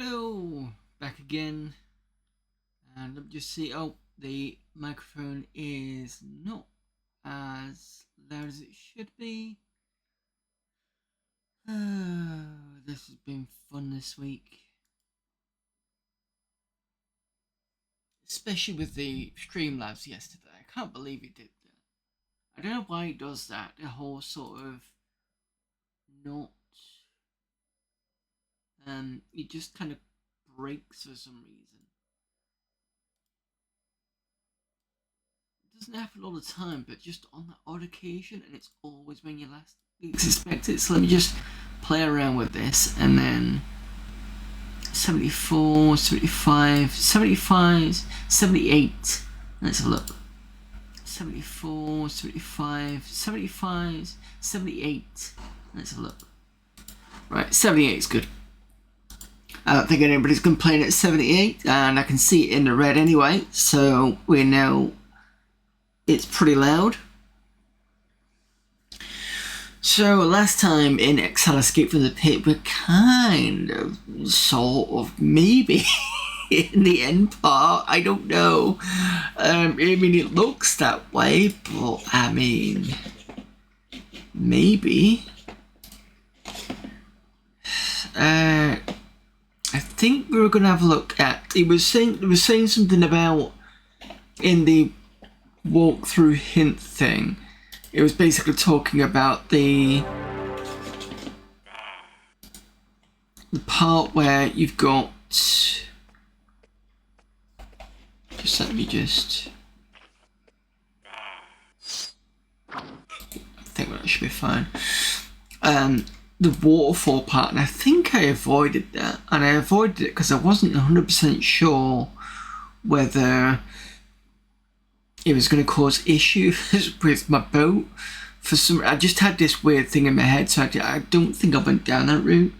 Hello, back again, and let me just see. Oh, the microphone is not as loud as it should be. This has been fun this week, especially with the Streamlabs yesterday. I can't believe it did that. I don't know why it does that. The whole sort of not, it just kind of breaks for some reason. Doesn't happen all the time, but just on that odd occasion, and it's always when you least expect it. So let me just play around with this, and then 74, 75, 75, 78. Let's have a look. 74, 75, 75, 78. Let's have a look. Right, 78 is good. I don't think anybody's complaining at 78, and I can see it in the red anyway, so we know it's pretty loud. So last time in Exile Escape from the Pit, we're kind of, sort of, maybe in the end part. I don't know. I mean, it looks that way, but I mean, maybe. I think we were gonna have a look at. It was saying something about in the walkthrough hint thing. It was basically talking about the part where you've got. Just let me just. I think that should be fine. The waterfall part, and I think I avoided that, and I avoided it because I wasn't 100% sure whether it was going to cause issues with my boat. For some, I just had this weird thing in my head, so I don't think I went down that route.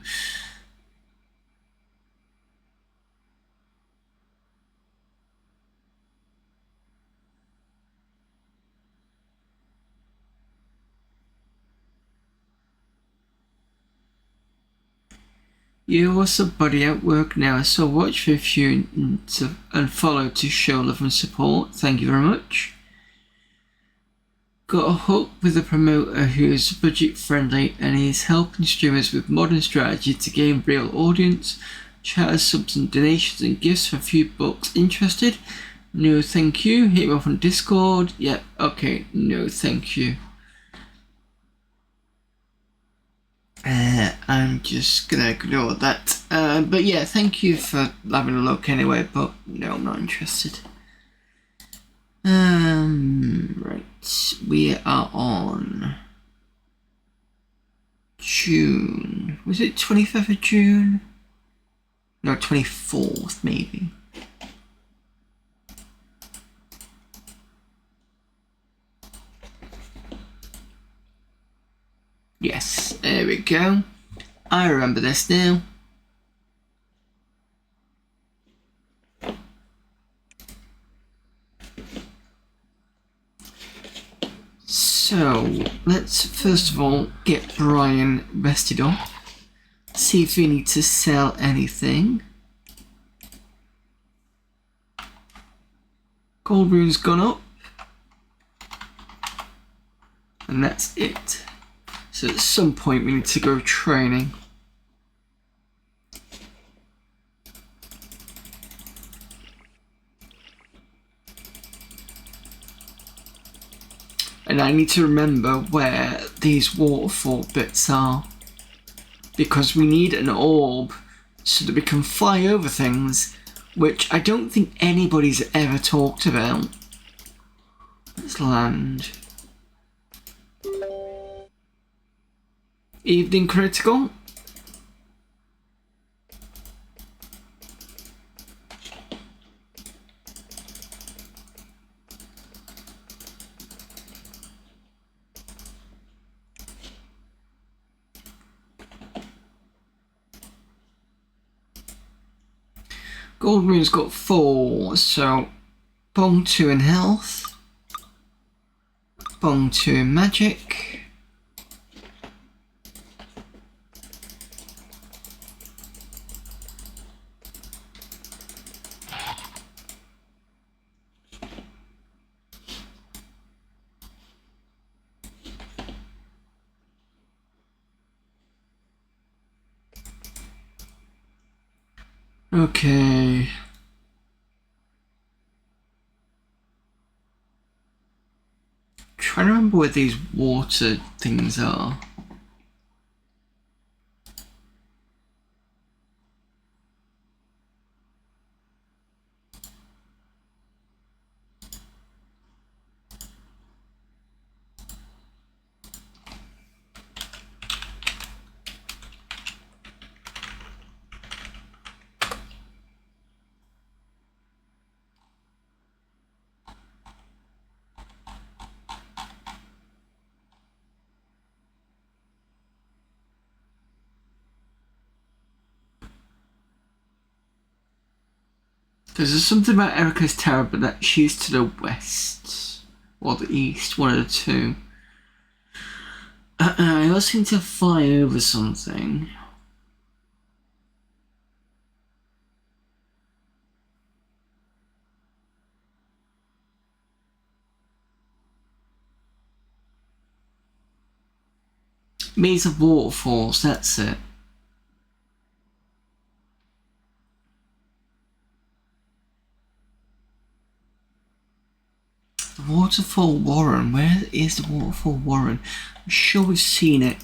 You're also buddy at work now, so watch for a few and follow to show love and support. Thank you very much. Got a hook with a promoter who is budget friendly and is helping streamers with modern strategy to gain real audience. Chatter, subs and donations and gifts for a few bucks. Interested? No thank you. Hit me up on Discord. Yep, okay, no thank you. I'm just gonna ignore that. But yeah, thank you for having a look anyway, but no, I'm not interested. Right, we are on June. Was it 25th of June? No, 24th maybe. Yes, there we go. I remember this now. So, let's first of all get Brian rested up. See if we need to sell anything. Gold rune's gone up. And that's it. So at some point we need to go training. And I need to remember where these waterfall bits are. Because we need an orb so that we can fly over things, which I don't think anybody's ever talked about. Let's land. Evening critical. Gold rune's got 4, so Bong 2 in health, Bong 2 in magic. Okay. Trying to remember where these water things are. Because there's something about Erica's tower, but that she's to the west. Or the east, one of the two. I also need to fly over something. Means of waterfalls, that's it. The Waterfall Warren, where is the Waterfall Warren? I'm sure we've seen it.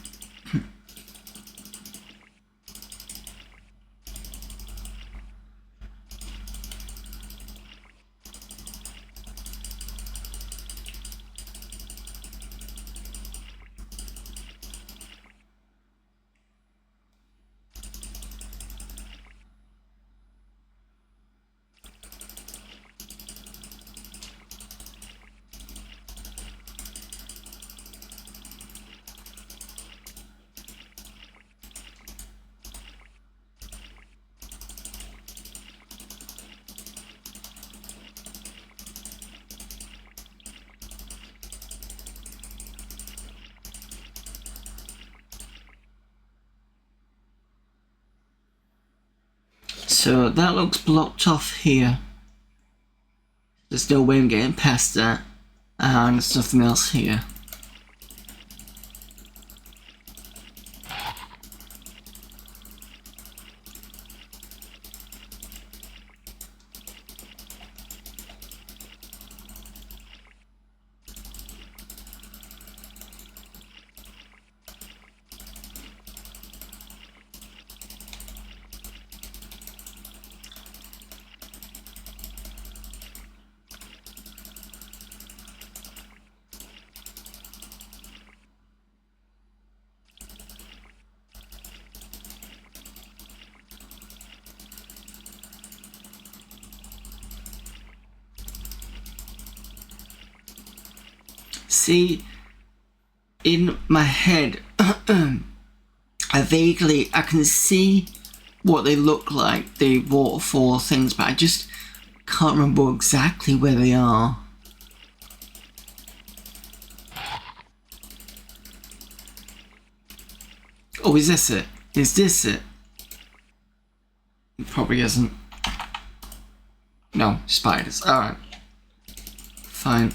So that looks blocked off here. There's no way I'm getting past that. And there's nothing else here. See, in my head, I can see what they look like, the waterfall things, but I just can't remember exactly where they are. Oh, is this it? Is this it? It probably isn't. No, spiders. Alright. Fine.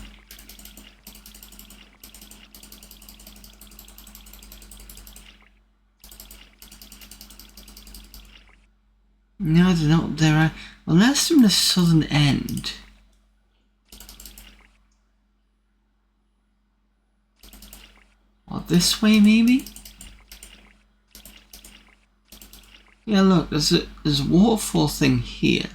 No, they're not there. Unless they're in the southern end. Or this way, maybe? Yeah, look, there's a waterfall thing here.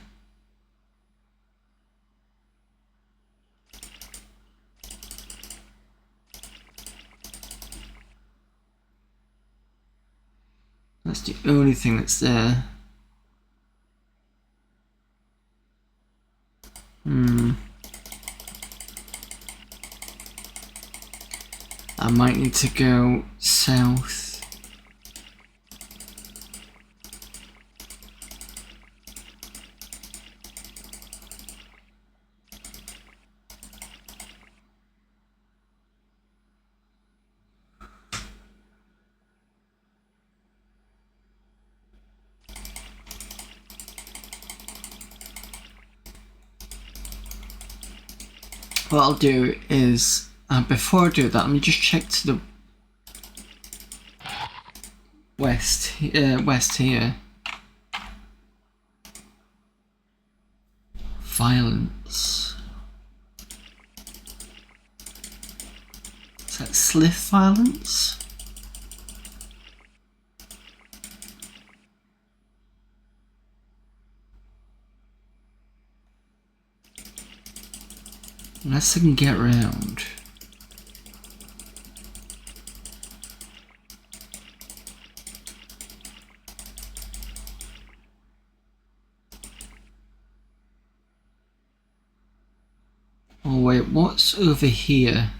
That's the only thing that's there. I might need to go south. What I'll do is, before I do that, let me just check to the west here. Violence. Is that Slith violence? Unless I can get around. Oh wait, what's over here?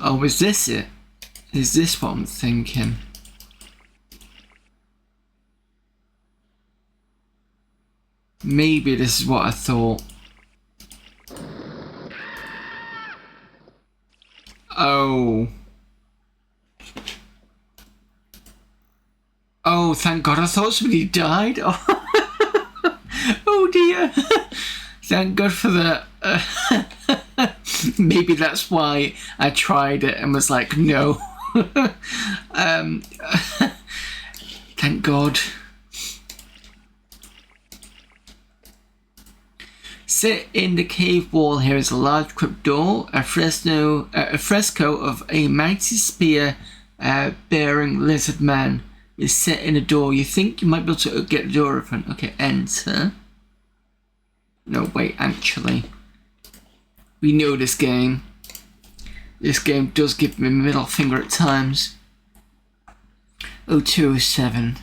Oh, is this it? Is this what I'm thinking? Maybe this is what I thought. Oh. Oh, thank God, I thought somebody died. Oh, oh dear. Thank God for that. Maybe that's why I tried it and was like, no. Thank God. Set in the cave wall here is a large crypt door, a fresco of a mighty spear bearing lizard man is set in a door. You think you might be able to get the door open. Okay, enter. No, wait, actually. We know this game. This game does give me a middle finger at times. 0207.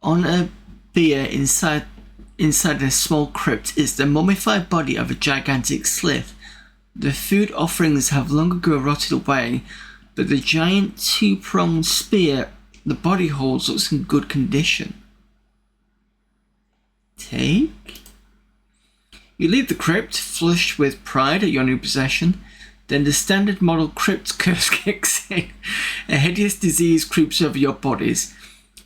On a bier inside a small crypt is the mummified body of a gigantic slith. The food offerings have long ago rotted away, but the giant two-pronged spear the body holds looks in good condition. Take? You leave the crypt, flushed with pride at your new possession. Then the standard model crypt curse kicks in. A hideous disease creeps over your bodies.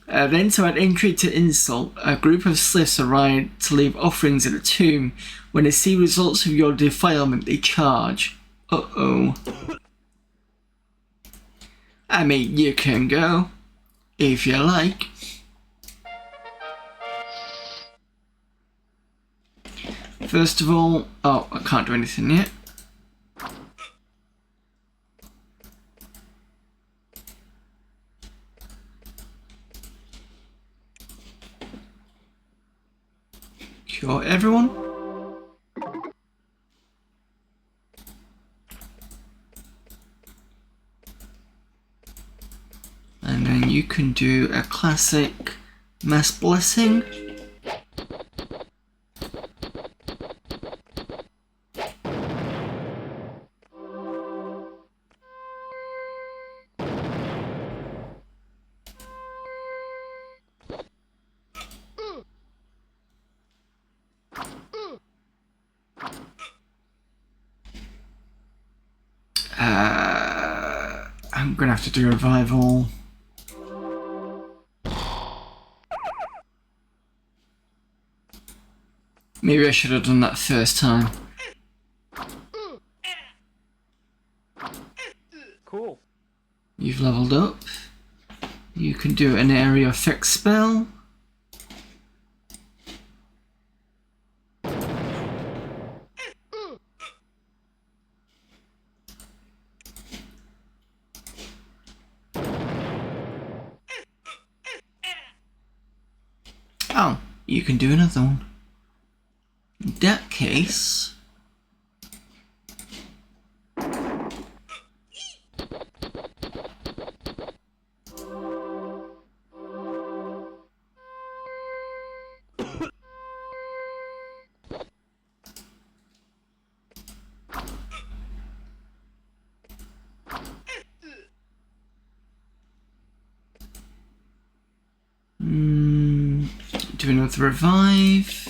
Then, to add entry to insult, a group of sliths arrive to leave offerings at a tomb. When they see results of your defilement, they charge. Uh-oh. I mean, you can go, if you like. First of all, oh, I can't do anything yet. Cure everyone. And then you can do a classic mass blessing. I'm gonna have to do revival. Maybe I should have done that first time. Cool. You've leveled up. You can do an area effect spell. Oh, you can do another one. In that case... do another revive.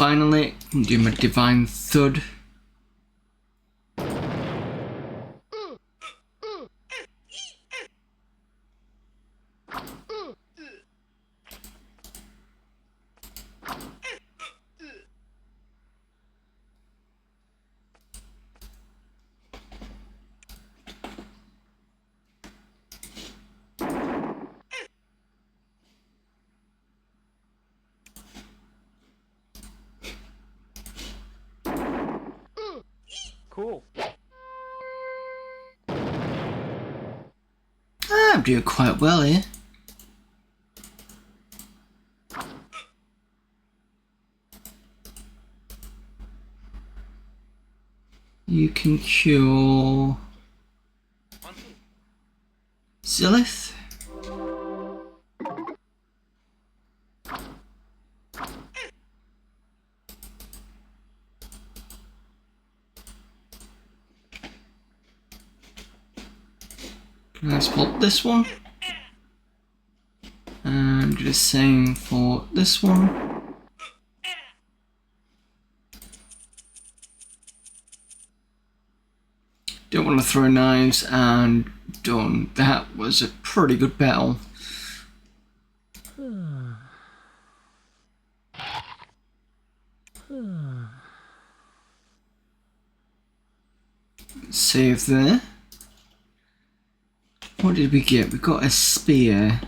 finally, do my divine thud. Cool. I'm doing quite well here. You can cure Zilith. Let's put this one. And do the same for this one. Don't want to throw knives, and done. That was a pretty good battle. Save there. What did we get? We got a spear.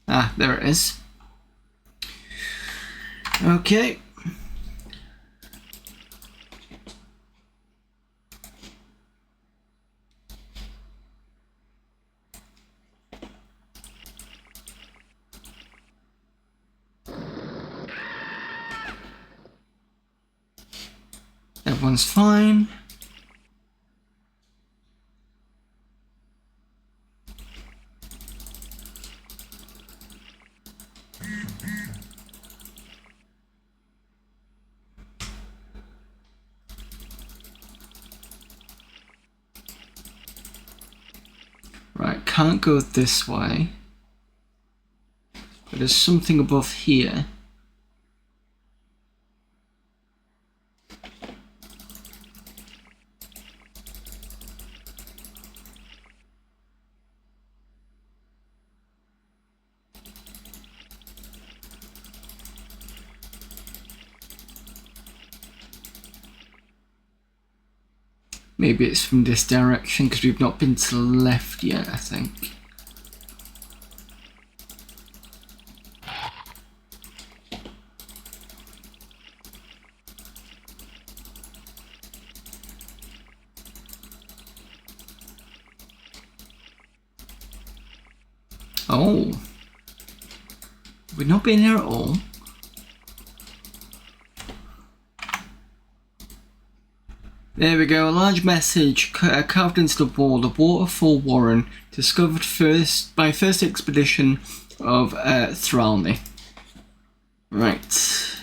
Ah, there it is. Okay. Everyone's fine. Right, can't go this way. But there's something above here. Maybe it's from this direction, because we've not been to the left yet, I think. Oh. We've not been here at all. There we go, a large message carved into the wall. The Waterfall Warren, discovered by first expedition of Thralny. Right.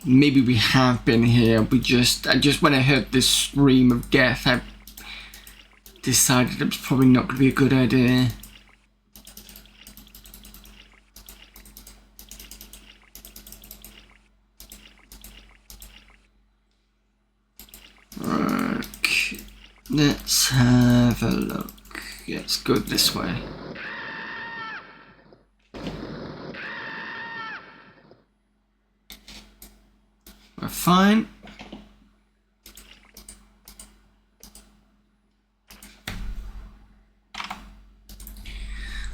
Maybe we have been here. When I heard this scream of death, I decided it was probably not going to be a good idea. Let's have a look. Yeah, let's go this way. We're fine.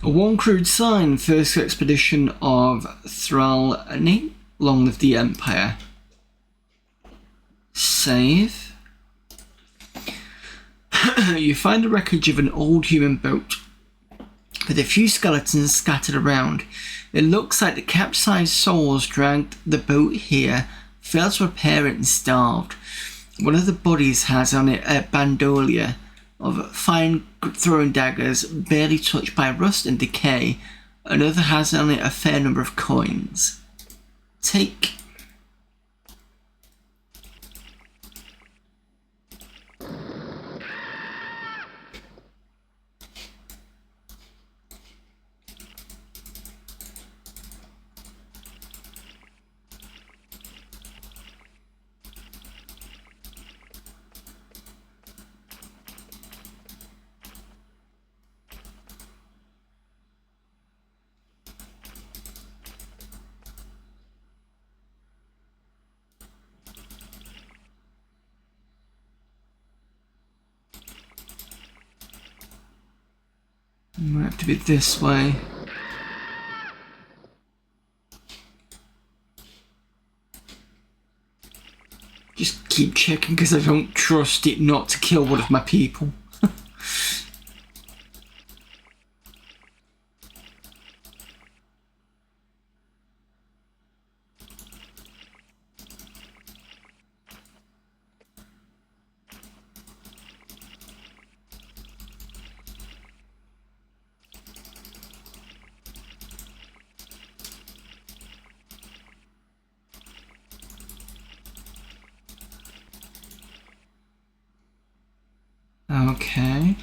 A one crude sign, first expedition of Thralny, long live the Empire. Save. You find the wreckage of an old human boat with a few skeletons scattered around. It looks like the capsized souls dragged the boat here, failed to repair it and starved. One of the bodies has on it a bandolier of fine throwing daggers barely touched by rust and decay. Another has on it a fair number of coins. Take. Might have to be this way. Just keep checking because I don't trust it not to kill one of my people. Okay.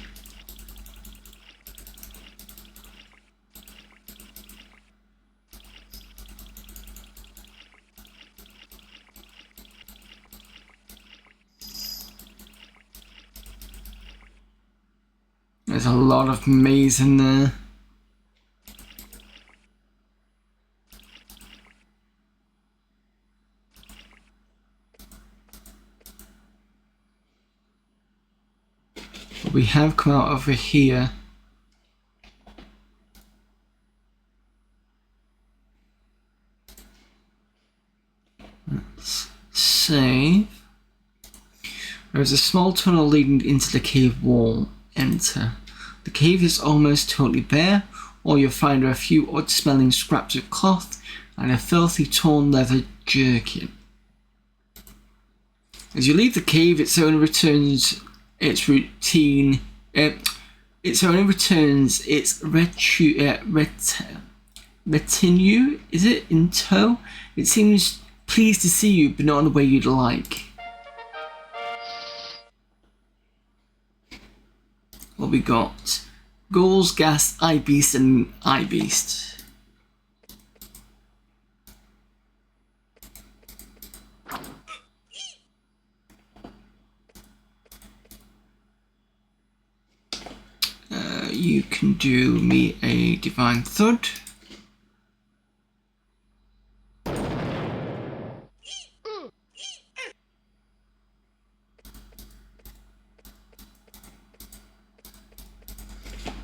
There's a lot of maze in there. But we have come out over here. Let's save. There is a small tunnel leading into the cave wall. Enter. The cave is almost totally bare. All you'll find are a few odd-smelling scraps of cloth and a filthy torn leather jerkin. As you leave the cave, its owner returns its routine. Its owner returns its retinue. Is it in tow? It seems pleased to see you, but not in the way you'd like. What we got? Ghouls, Ghast, Eye Beast, and Eye Beast. You can do me a Divine Thud.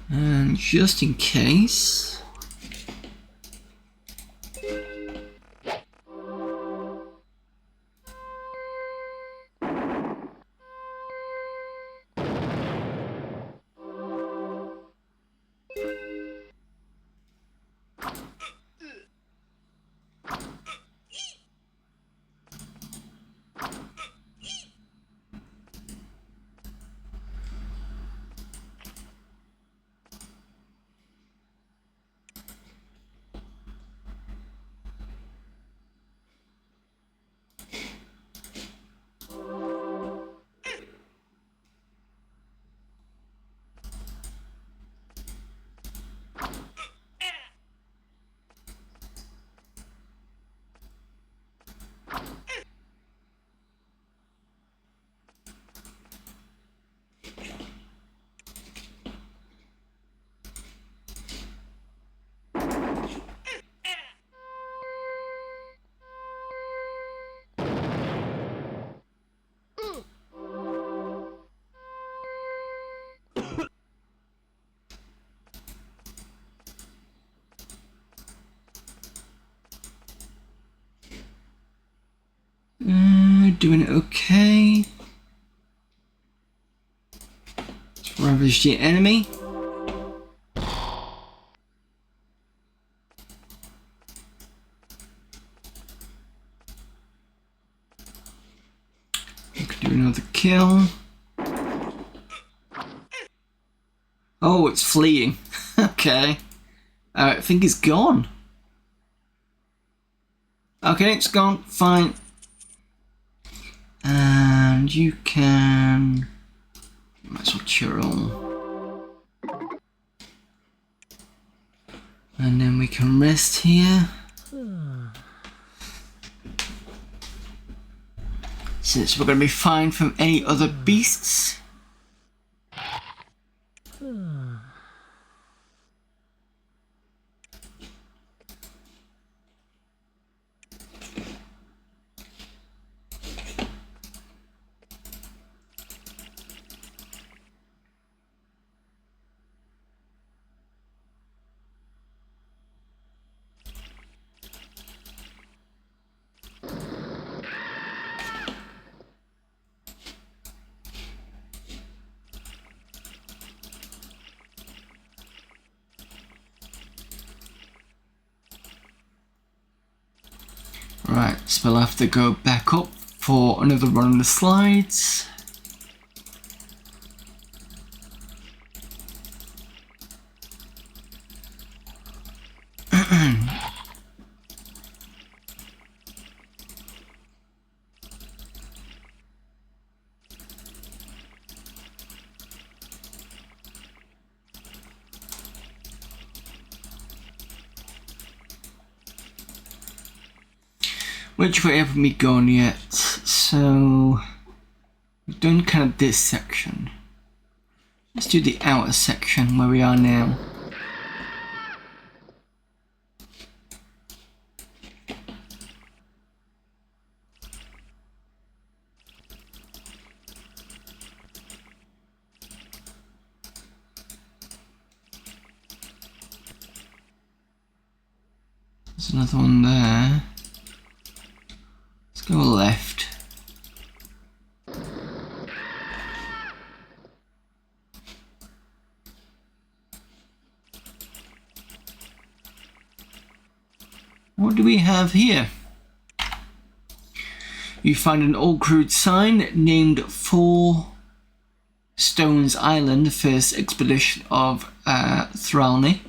And just in case, doing it okay. Let's ravage the enemy. We could do another kill. Oh, it's fleeing. Okay. I think it's gone. Okay, it's gone. Fine. And you can... might as well cure all. And then we can rest here. Since we're going to be fine from any other beasts. Right, so we'll have to go back up for another run on the slides. Which way haven't we gone yet? So we've done kind of this section. Let's do the outer section where we are now. There's another one there. Let's go left. What do we have here? You find an old crude sign named Four Stones Island, first expedition of Thralny.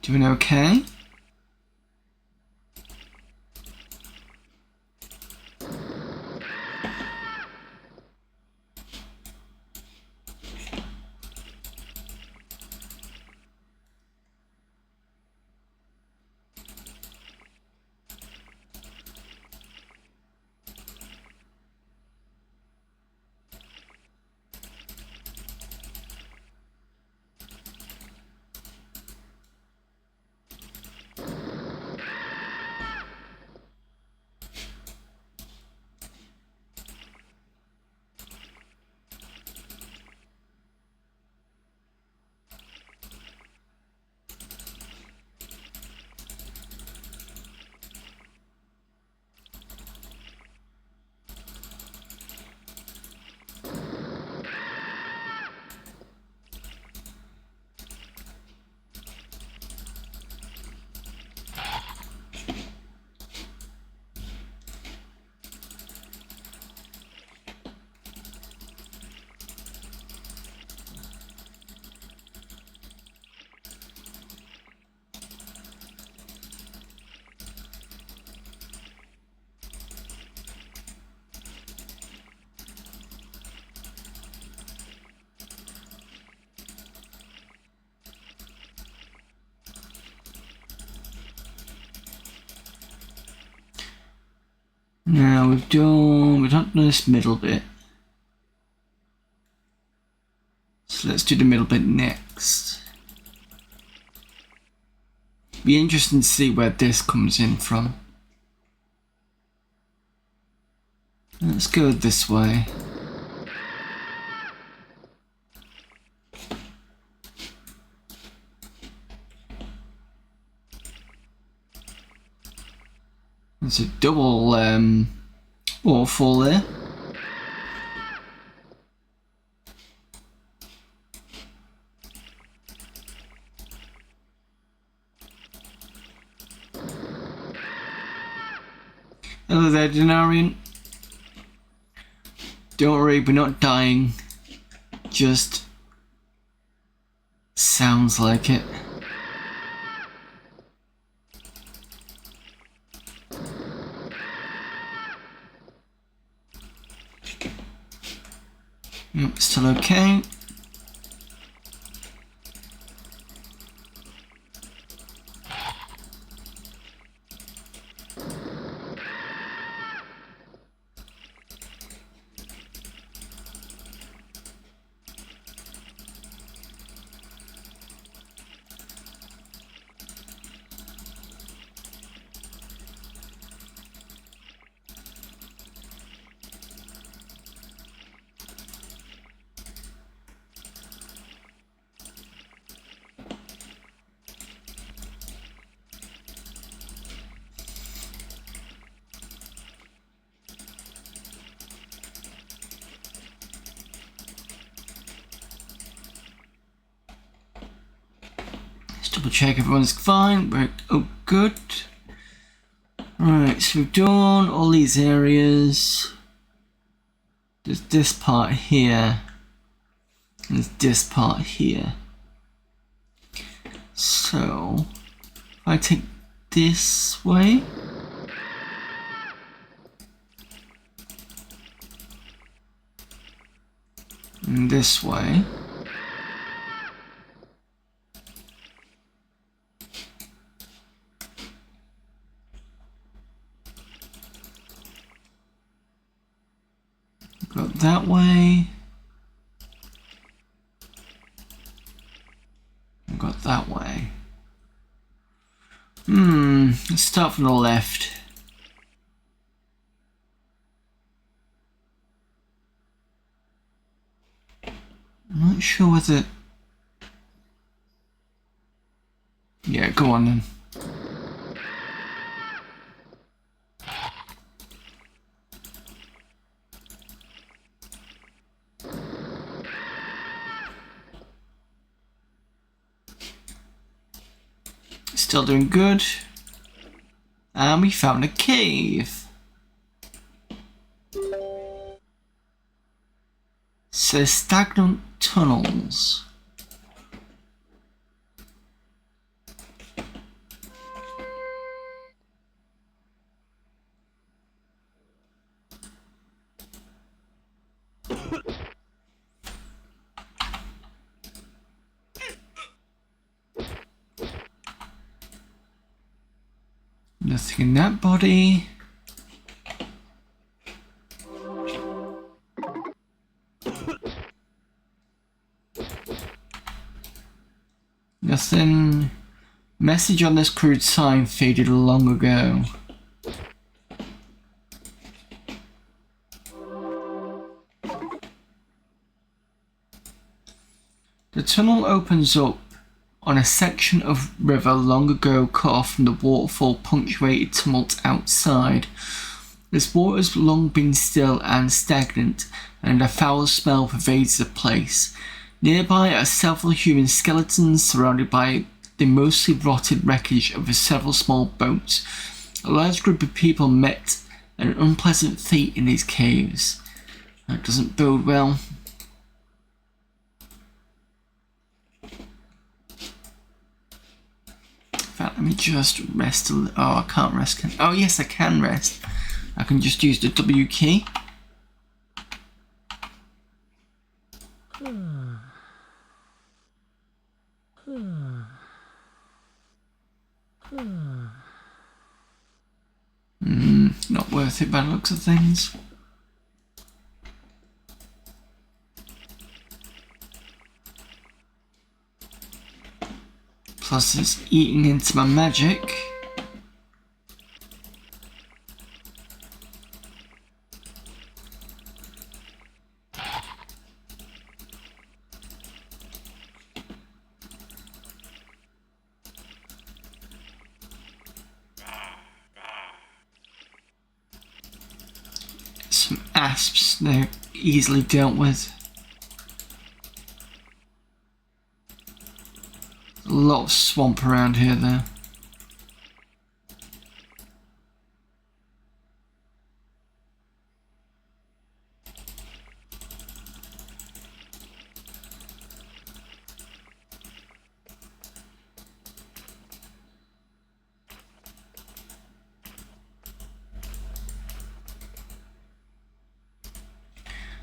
Doing okay? Now we've done this middle bit. So let's do the middle bit next. Be interesting to see where this comes in from. Let's go this way. There's a double waterfall there. Hello there, Denarian. Don't worry, we're not dying. Just sounds like it. Yep, still okay. Double check everyone's fine. We're good. Right, so we've done all these areas. There's this part here. And there's this part here. So, if I take this way. And this way. Go that way. And go that way. Let's start from the left. I'm not sure whether... Yeah, go on then. Still doing good. And we found a cave. Says stagnant tunnels. Nothing in that body. Nothing. Message on this crude sign faded long ago. The tunnel opens up on a section of river long ago cut off from the waterfall punctuated tumult outside. This water has long been still and stagnant, and a foul smell pervades the place. Nearby are several human skeletons surrounded by the mostly rotted wreckage of several small boats. A large group of people met an unpleasant fate in these caves. That doesn't bode well. In fact, let me just rest a little. Oh, I can't rest. Oh, yes, I can rest. I can just use the W key. Not worth it by the looks of things. Plus it's eating into my magic. Some asps, they're easily dealt with. A lot of swamp around here though.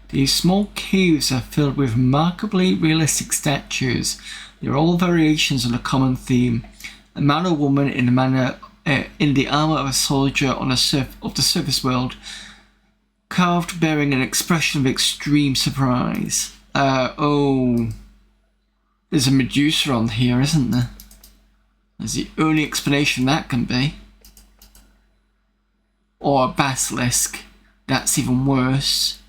These small caves are filled with remarkably realistic statues. They are all variations on a common theme. A man or woman in the armor of a soldier on of the surface world, carved bearing an expression of extreme surprise. Oh, there's a Medusa on here, isn't there? That's the only explanation that can be. Or a basilisk. That's even worse.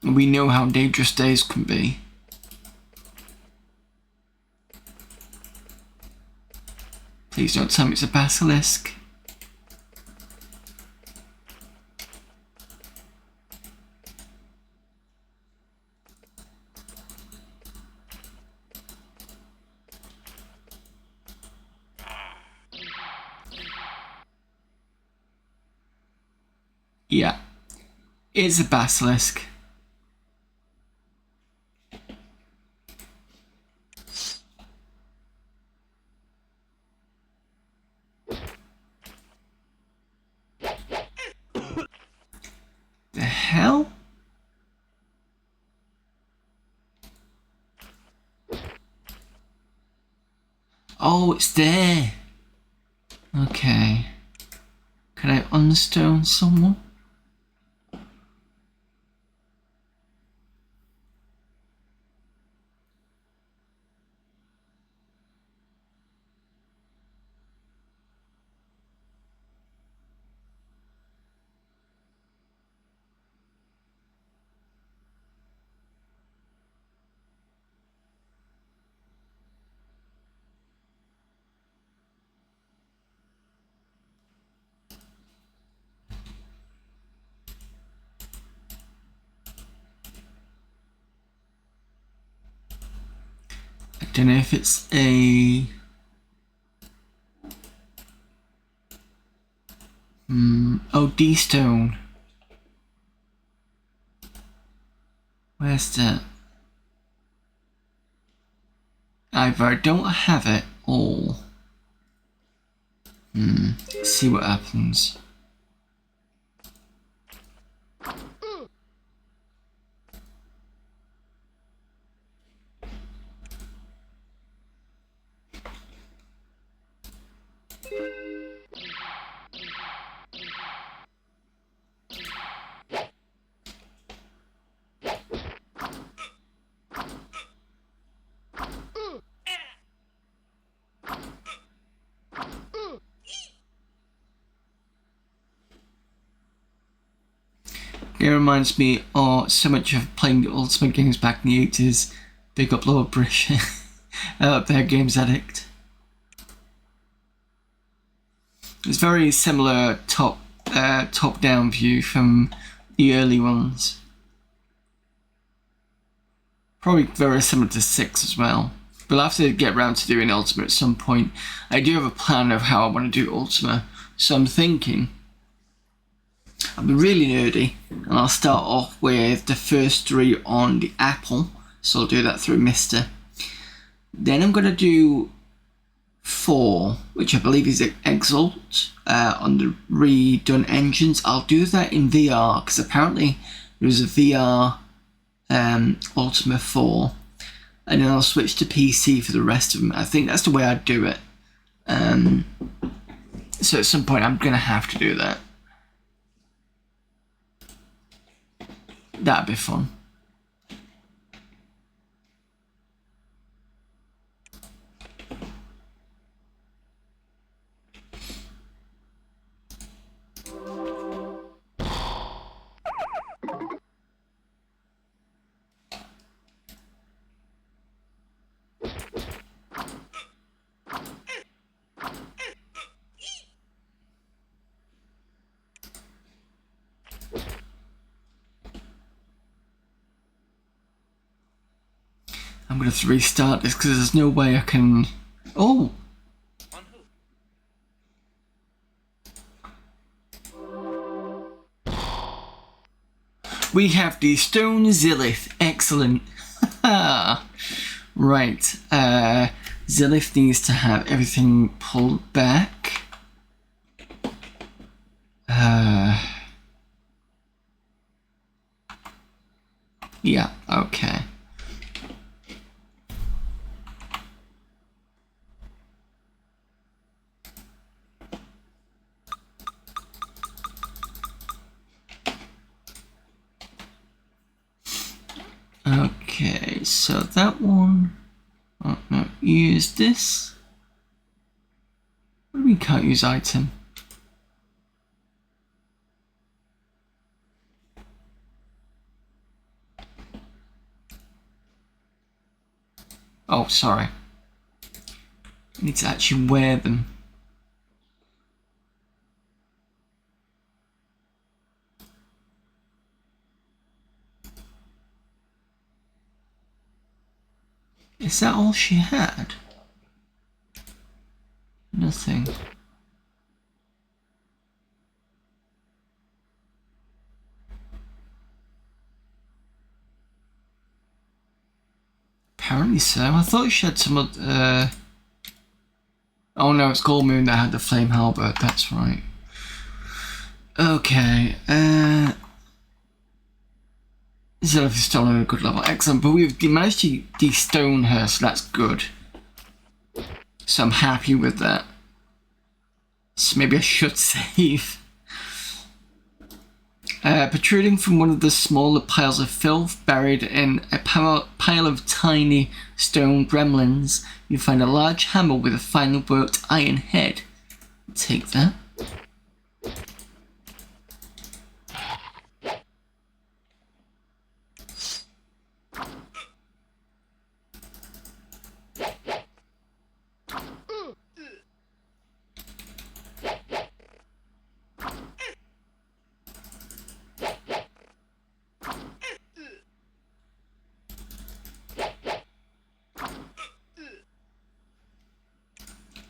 We know how dangerous days can be. Please don't tell me it's a basilisk. Yeah. It's a basilisk. The hell? Oh, it's there. Okay. Can I unstone someone? I don't know if it's a... Oh, D-stone. Where's that? Either I don't have it, or... Let's see what happens. It reminds me so much of playing the Ultimate games back in the 80s. Big up Lord Brish. Their Games Addict. It's very similar top-down view from the early ones. Probably very similar to 6 as well. But I'll have to get around to doing Ultima at some point. I do have a plan of how I want to do Ultima. So I'm thinking... I'll be really nerdy, and I'll start off with the first 3 on the Apple, so I'll do that through Mister. Then I'm going to do 4, which I believe is Exile, on the redone engines. I'll do that in VR, because apparently there's a VR Ultima 4, and then I'll switch to PC for the rest of them. I think that's the way I'd do it. So at some point I'm going to have to do that. That'd be fun. I'm going to restart this because there's no way I can... Oh! We have the Stone Zilith. Excellent. Right. Zilith needs to have everything pulled back. Yeah, okay. Okay, so that one. Oh, no, use this. What do we can't use item? Oh, sorry. I need to actually wear them. Is that all she had? Nothing. Apparently so. I thought she had some oh no, it's Gold Moon that had the flame halberd, that's right. Okay, Zelda is still on a good level. Excellent, but we've managed to de-stone her, so that's good. So I'm happy with that. So maybe I should save. Protruding from one of the smaller piles of filth buried in a pile of tiny stone gremlins, you find a large hammer with a finely worked iron head. Take that.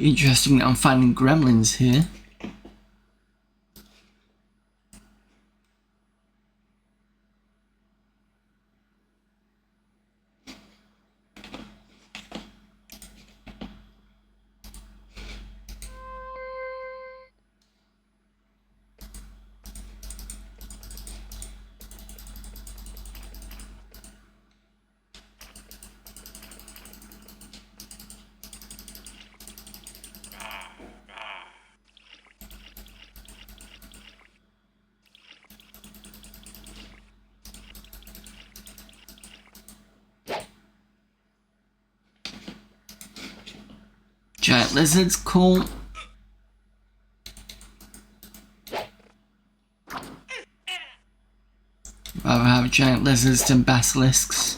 Interesting that I'm finding gremlins here. Giant lizards, cool. Rather have giant lizards than basilisks.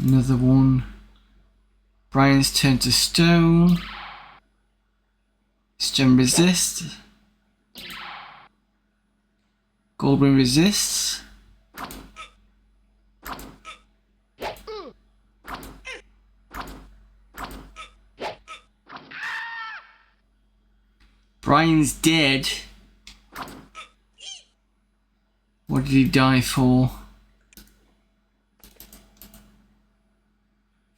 Another one. Brian's turned to stone. Stone resist. Goldwyn resists. Brian's dead. What did he die for?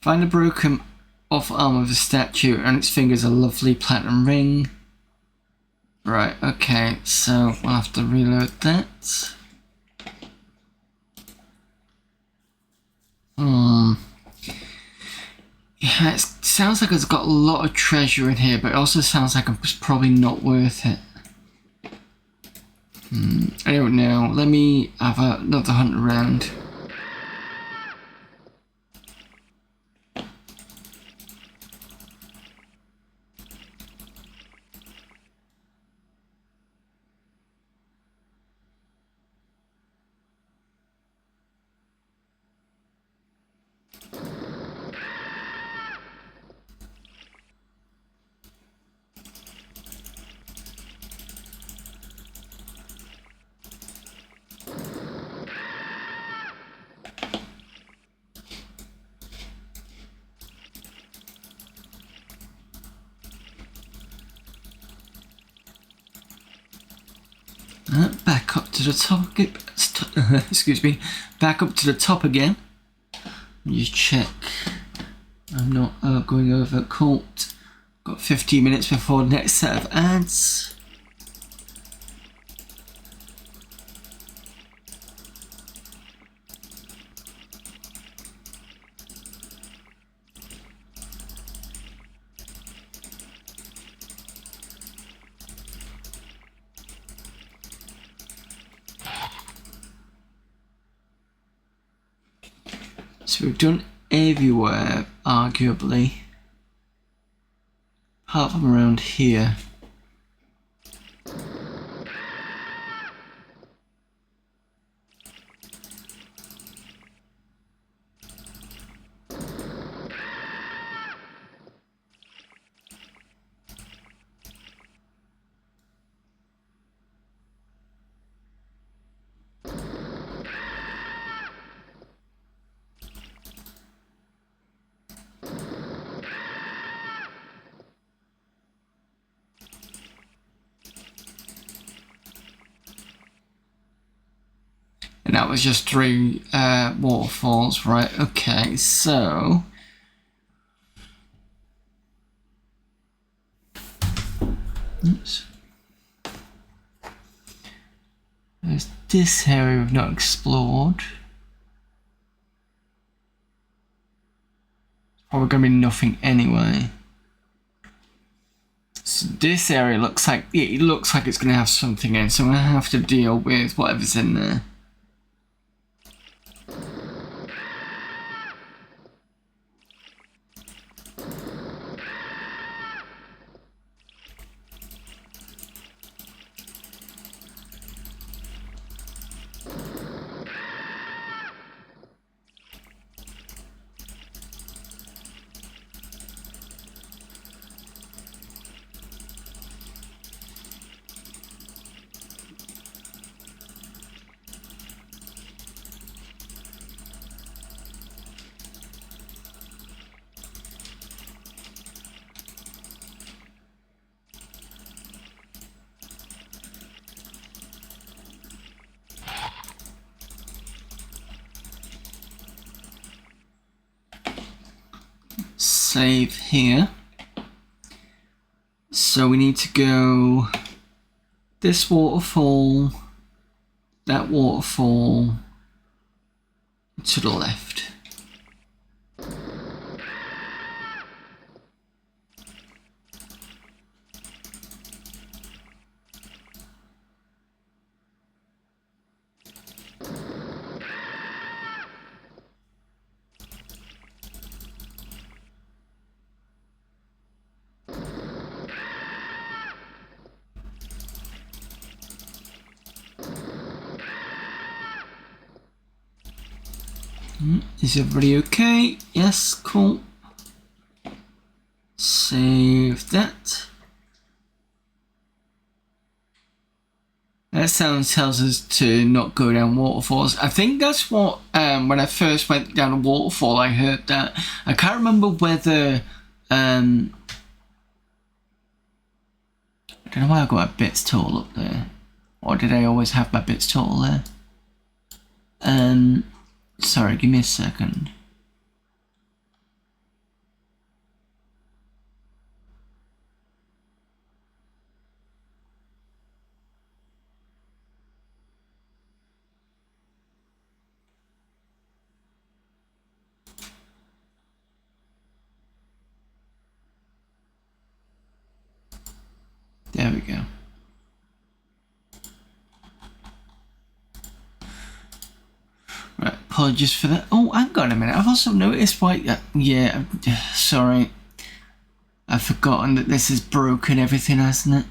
Find the broken off arm of the statue and its fingers a lovely platinum ring. Right, okay, so we'll have to reload that. Yeah, it sounds like it's got a lot of treasure in here, but it also sounds like it's probably not worth it. I don't know. Let me have another hunt around. Back up to the top. Excuse me. Back up to the top again. You check. I'm not going over cult. Got 15 minutes before the next set of ads. So we've done everywhere, arguably. Apart from around here. And that was just 3 waterfalls, right? Okay, so oops. There's this area we've not explored. Probably gonna be nothing anyway. So this area looks like it's gonna have something in, so I'm gonna have to deal with whatever's in there. Save here. So we need to go this waterfall, that waterfall, to the left. Is everybody okay? Yes, cool. Save that. That sound tells us to not go down waterfalls. I think that's what, when I first went down a waterfall, I heard that. I can't remember whether, I don't know why I got my bits total up there. Or did I always have my bits total there? Sorry, give me a second. There we go. Right, apologies for that. Oh, hang on a minute. I've also noticed why... yeah, sorry. I've forgotten that this has broken everything, hasn't it?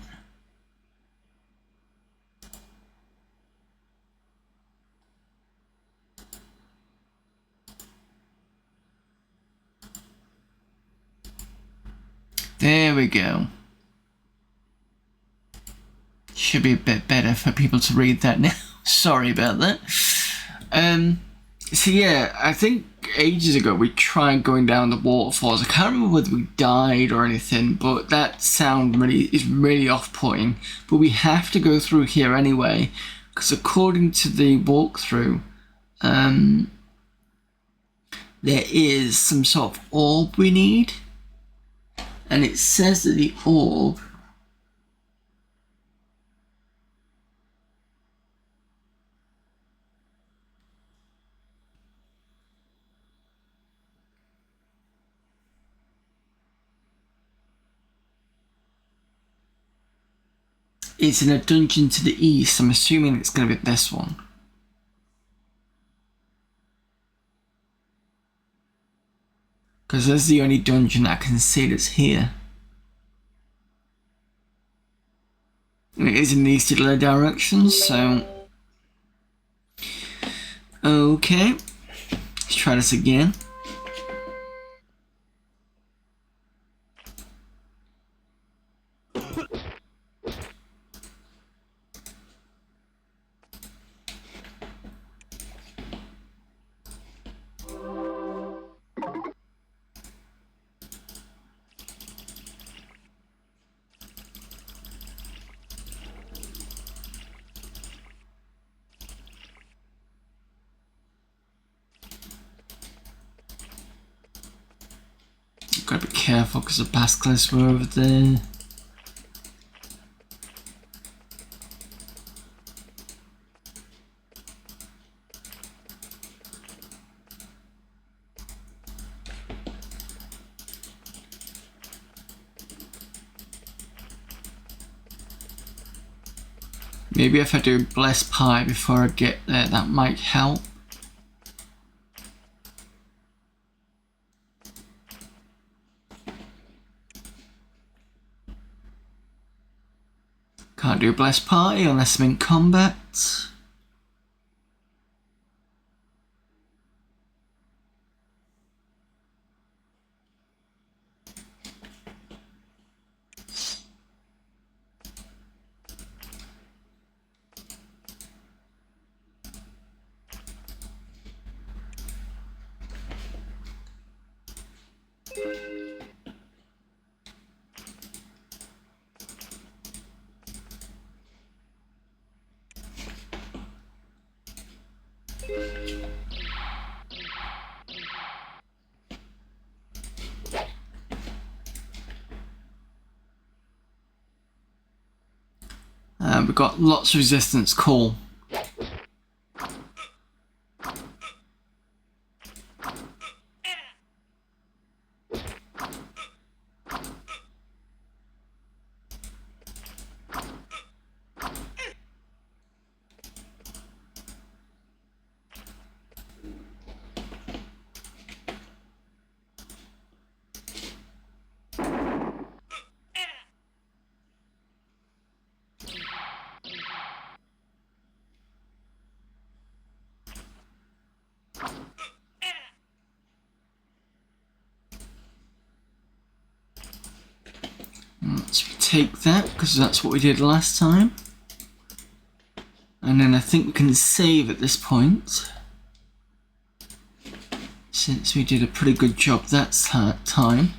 There we go. Should be a bit better for people to read that now. Sorry about that. So yeah, I think ages ago we tried going down the waterfalls. I can't remember whether we died or anything, but that sound is really off-putting. But we have to go through here anyway, because according to the walkthrough, there is some sort of orb we need, and it says that the orb is in a dungeon to the east. I'm assuming it's going to be this one. Because that's the only dungeon I can see that's here. And it is in these particular directions, so... okay. Let's try this again. careful because the basilisks were over there. Maybe if I do blessed pie before I get there, that might help. Can't do blessed pie unless I'm in combat. We've got lots of resistance, cool. Let's take that, because that's what we did last time. And then I think we can save at this point, since we did a pretty good job that time.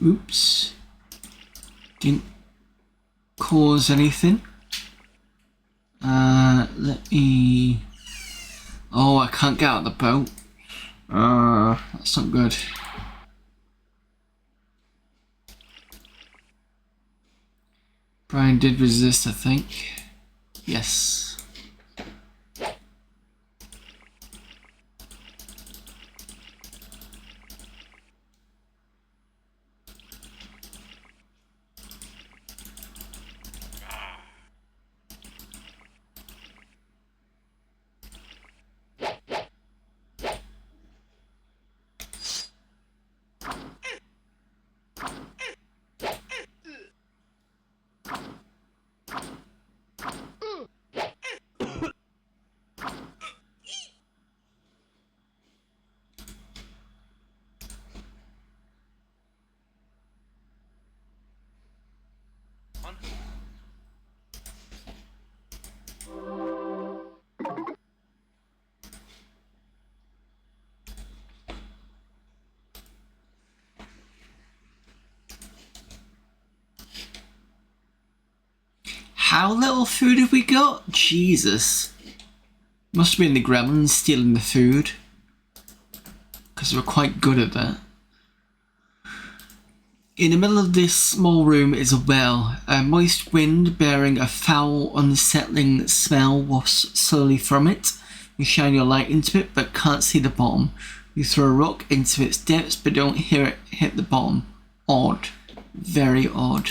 Oops. Didn't cause anything. Let me... Oh, I can't get out of the boat. That's not good. Brian did resist, I think. Yes. How little food have we got? Jesus. Must have been the gremlins stealing the food, because we're quite good at that. In the middle of this small room is a well. A moist wind bearing a foul, unsettling smell wafts slowly from it. You shine your light into it but can't see the bottom. You throw a rock into its depths but don't hear it hit the bottom. Odd. Very odd.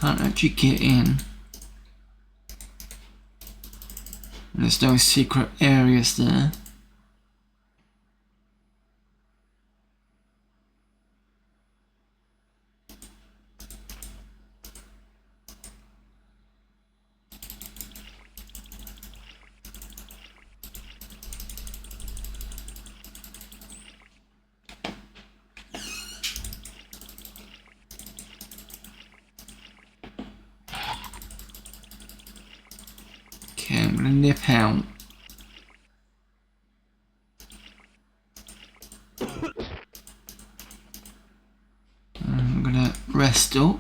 Can't actually get in. There's no secret areas there. Okay, I'm gonna nip out. I'm gonna rest up.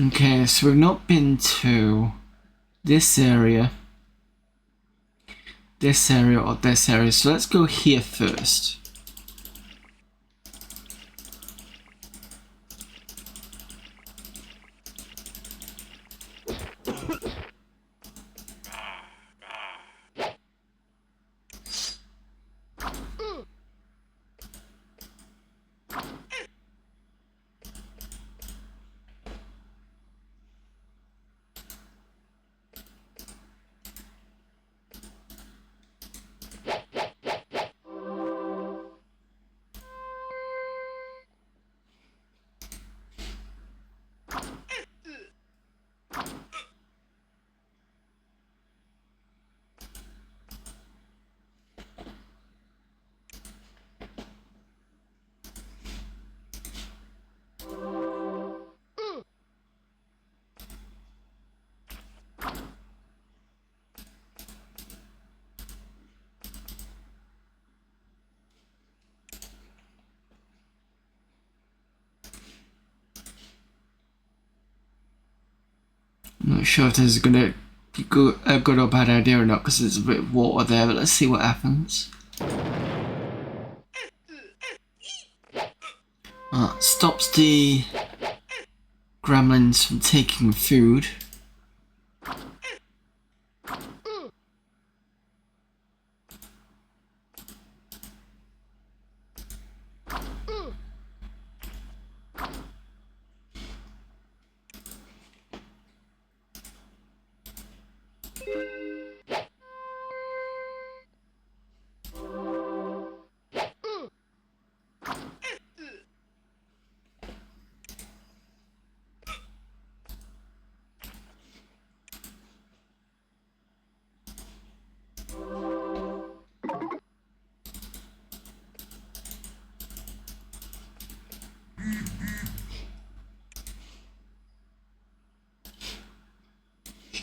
Okay, so we've not been to this area, or this area, so let's go here first. I'm not sure if this is gonna be a good or bad idea or not because there's a bit of water there, but let's see what happens. Stops the gremlins from taking food.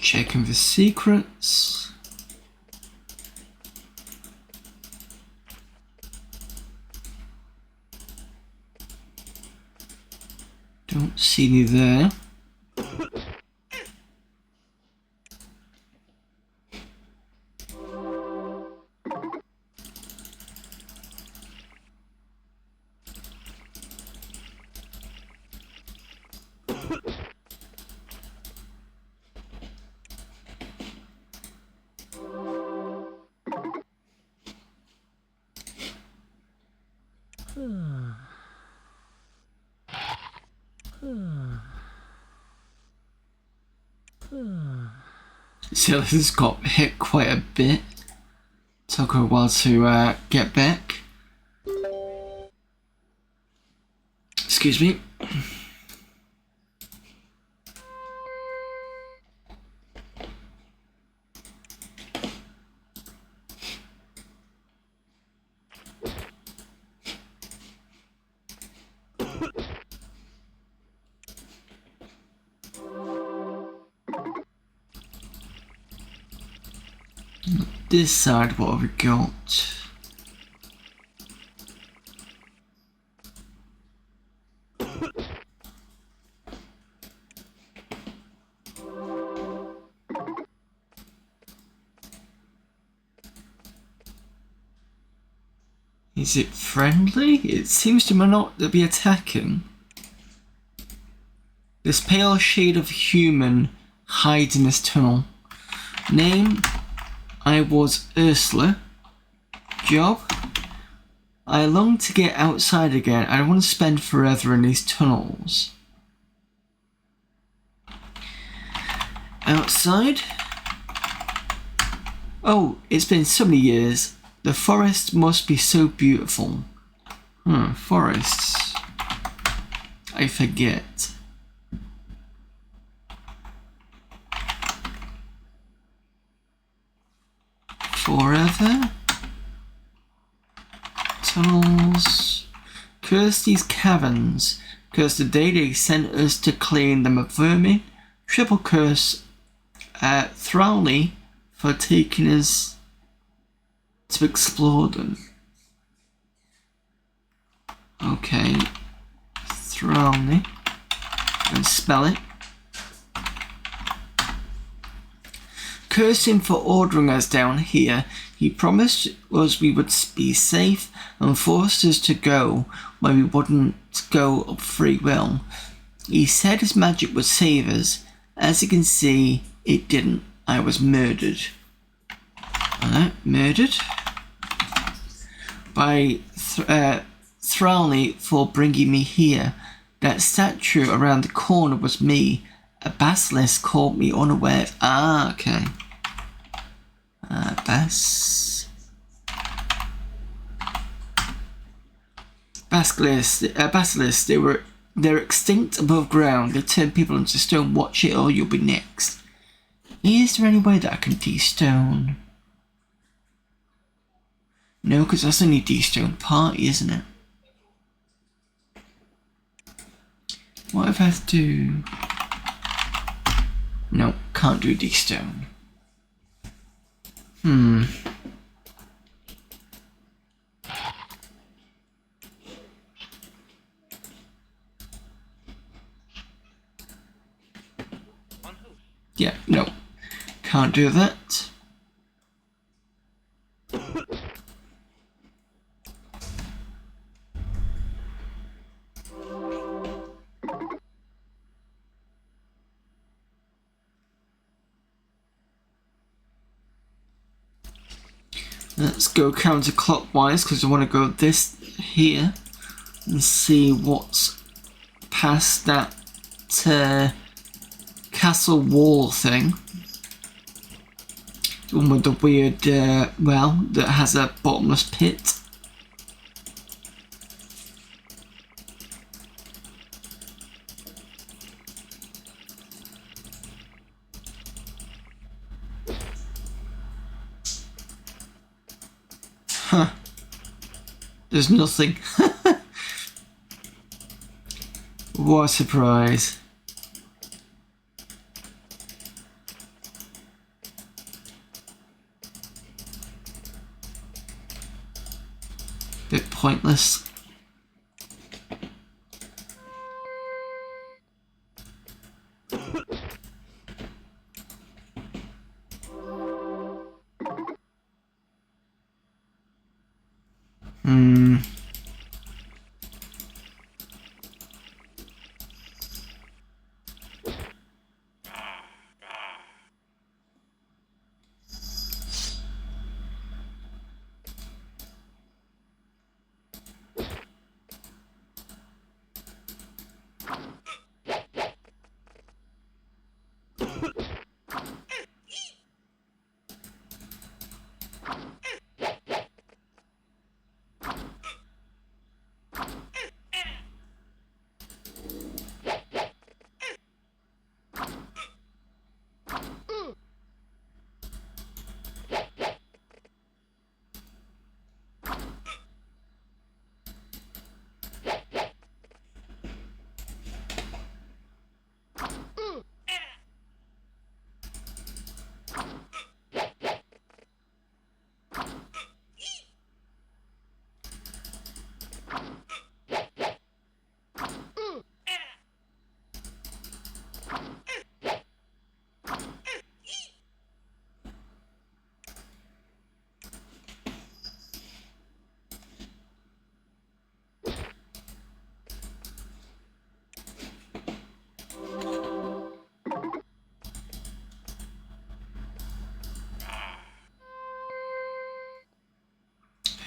Checking for secrets. Don't see any there. So this has got hit quite a bit. Took her a while to get back. Excuse me. This side, what have we got? Is it friendly? It seems to not be attacking. This pale shade of human hides in this tunnel. Name, I was Ursula. Job, I long to get outside again. I don't want to spend forever in these tunnels. Outside? Oh, it's been so many years. The forest must be so beautiful. Forests. I forget. Forever? Tunnels. Curse these caverns. Curse the day they sent us to clean them of vermin. Triple curse Throwley for taking us to explore them. Okay. Throwley. And spell it. Curse him for ordering us down here. He promised us we would be safe and forced us to go where we wouldn't go of free will. He said his magic would save us. As you can see, it didn't. I was murdered. Murdered? By Thralley for bringing me here. That statue around the corner was me. A basilisk caught me unaware. Okay. Basilisk, they're extinct above ground. They turn people into stone. Watch it or you'll be next. Is there any way that I can de-stone? No, because that's only de-stone party, isn't it? What if I have to... No, can't do de-stone. Yeah, no. Can't do that. Let's go counterclockwise because I want to go this here and see what's past that castle wall thing. The one with the weird well that has a bottomless pit. Huh. There's nothing. What a surprise. Bit pointless.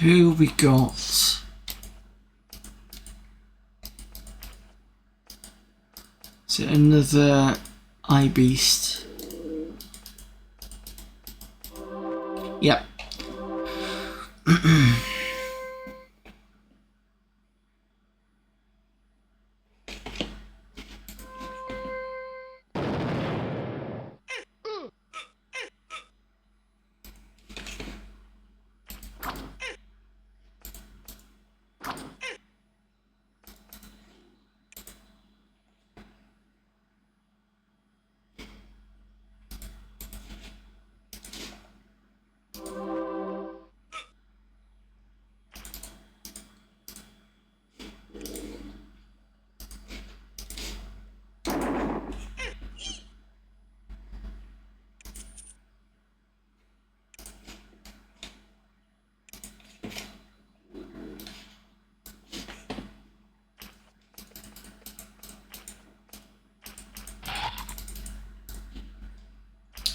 Who we got? Is it another eye beast? Yep.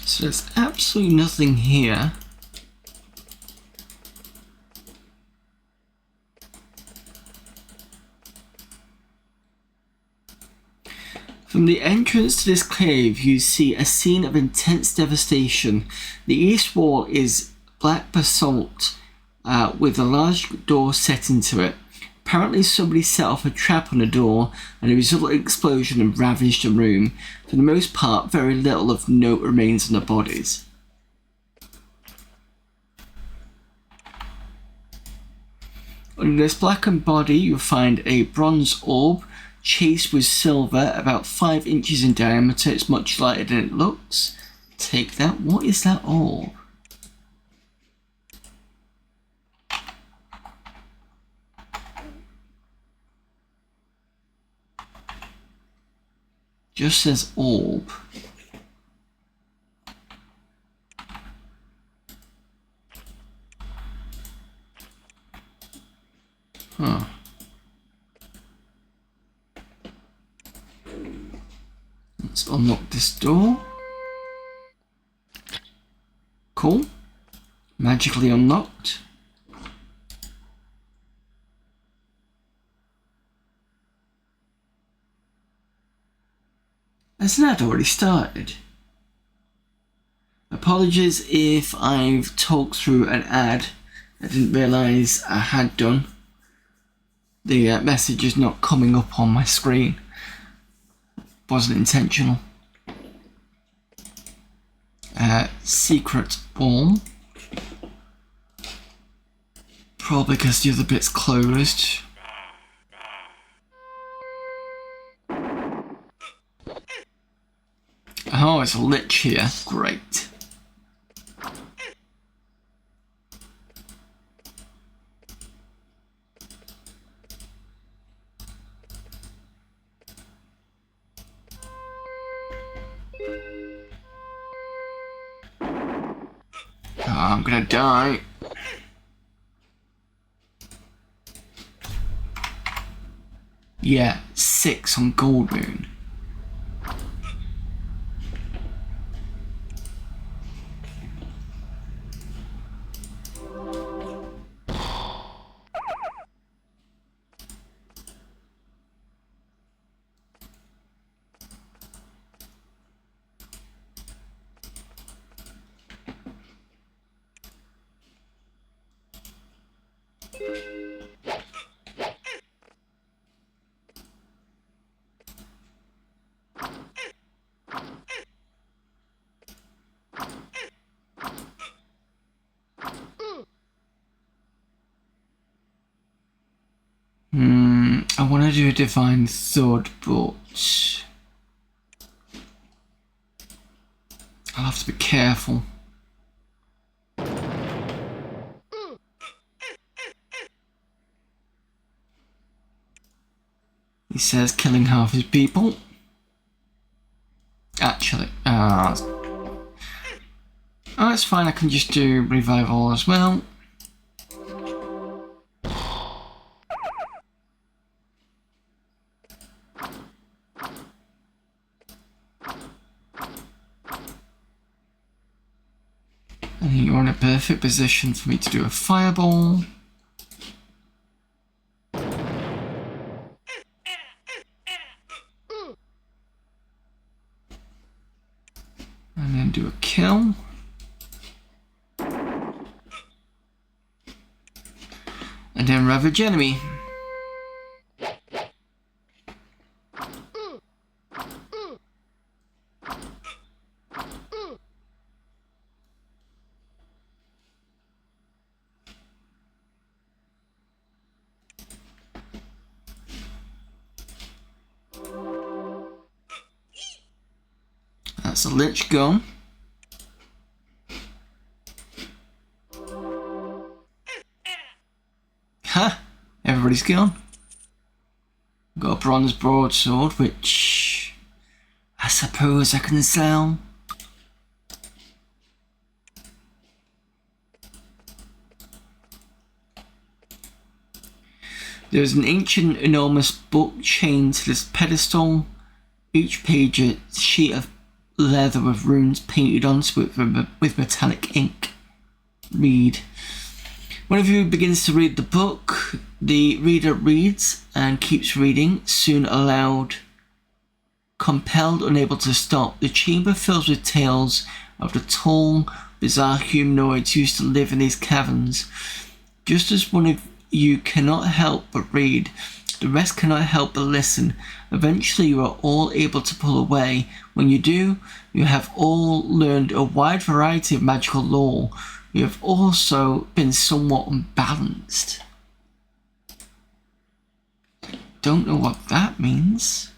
So there's absolutely nothing here. From the entrance to this cave, you see a scene of intense devastation. The east wall is black basalt with a large door set into it. Apparently somebody set off a trap on the door and a resultant explosion and ravaged the room. For the most part, very little of note remains on the bodies. Under this blackened body, you'll find a bronze orb chased with silver, about 5 inches in diameter. It's much lighter than it looks. Take that. What is that orb? Just says orb. Huh. Let's unlock this door. Cool. Magically unlocked. Has an ad already started? Apologies if I've talked through an ad. I didn't realise I had done. The message is not coming up on my screen. Wasn't intentional. Secret wall. Probably because the other bit's closed. Oh, it's a lich here. Great. Oh, I'm gonna die. Yeah, 6 on Gold Moon. I want to do a Divine Thud, but I'll have to be careful. He says killing half his people. Actually, oh, it's fine. I can just do revival as well. I think you're in a perfect position for me to do a fireball. do a kill. And then ravage enemy. That's a lich gone. Ha! Everybody's gone. Got a bronze broadsword, which I suppose I can sell. There's an ancient, enormous book chained to this pedestal. Each page a sheet of leather with runes painted onto it with metallic ink. Read. Whenever you begins to read the book, the reader reads and keeps reading, soon aloud. Compelled, unable to stop, the chamber fills with tales of the tall, bizarre humanoids who used to live in these caverns. Just as one of you cannot help but read, the rest cannot help but listen. Eventually you are all able to pull away. When you do, you have all learned a wide variety of magical lore. You have also been somewhat unbalanced. Don't know what that means.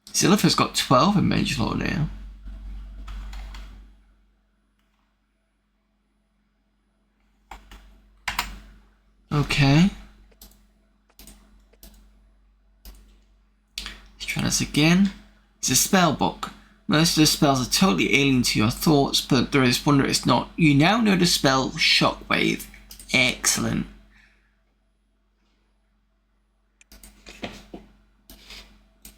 Zillifer's got 12 in Mage Lore now. Okay. Let's try this again. It's a spell book. Most of the spells are totally alien to your thoughts, but there is one that is not. You now know the spell Shockwave. Excellent.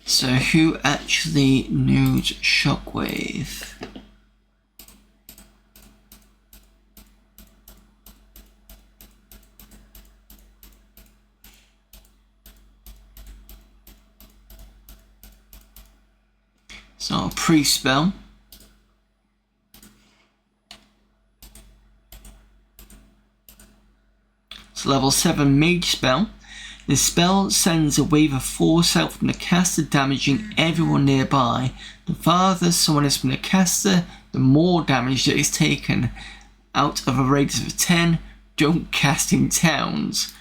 So who actually knows Shockwave? So pre-spell. It's level 7 mage spell. The spell sends a wave of force out from the caster, damaging everyone nearby. The farther someone is from the caster, the more damage that is taken. Out of a radius of 10, don't cast in towns.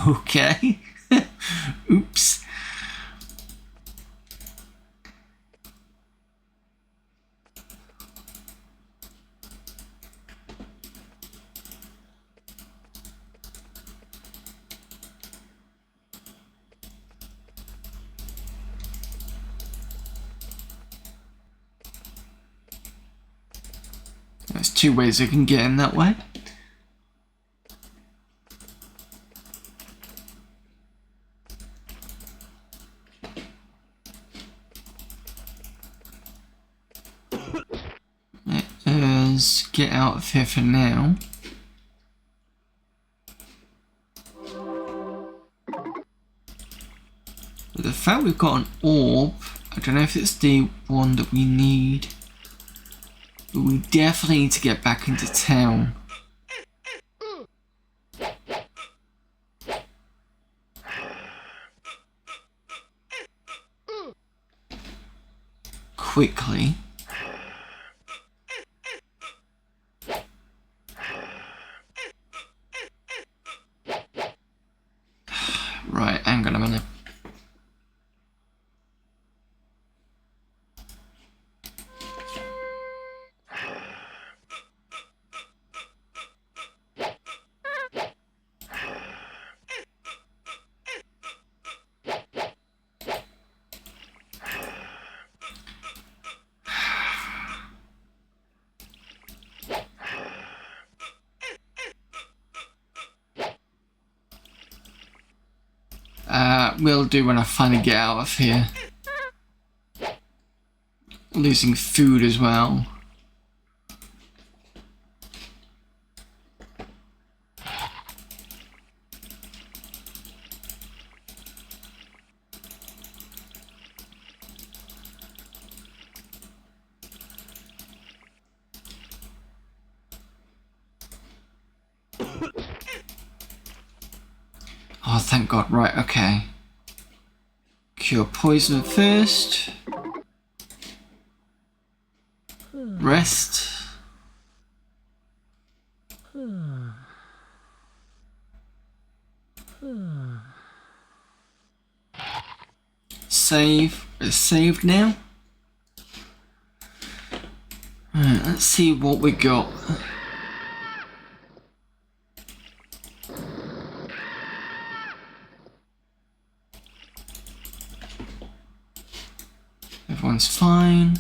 Okay. Oops. There's two ways I can get in that way. Let's get out of here for now. But the fact we've got an orb, I don't know if it's the one that we need. But we definitely need to get back into town. Quickly. Right, hang on a minute. Will do when I finally get out of here. Losing food as well. Oh, thank God. Right, okay. Cure poison first. Rest. Save. It's saved now. Alright, let's see what we got. Everyone's fine.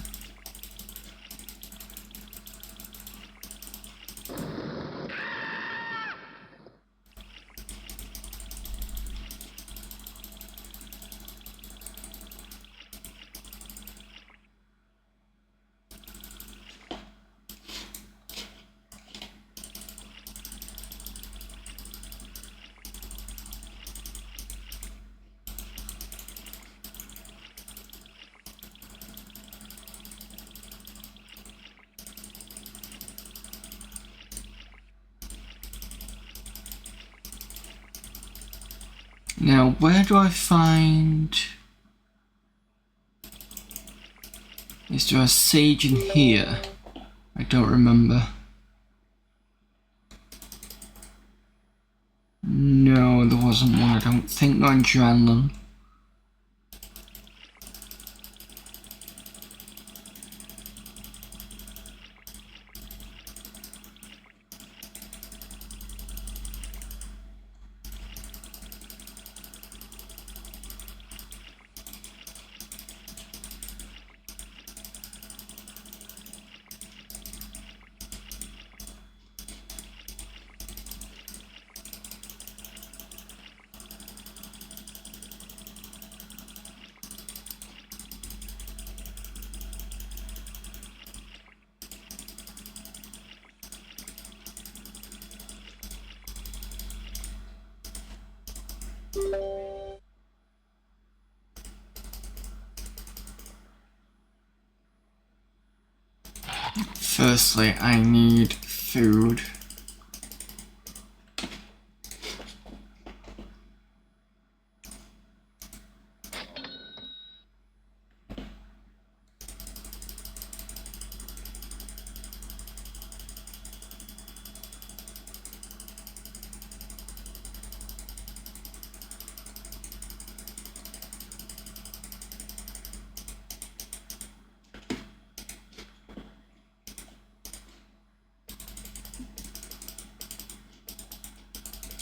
Now, where do I find... Is there a sage in here? I don't remember. No, there wasn't one, I don't think, not in Dranlan. Firstly, I need food.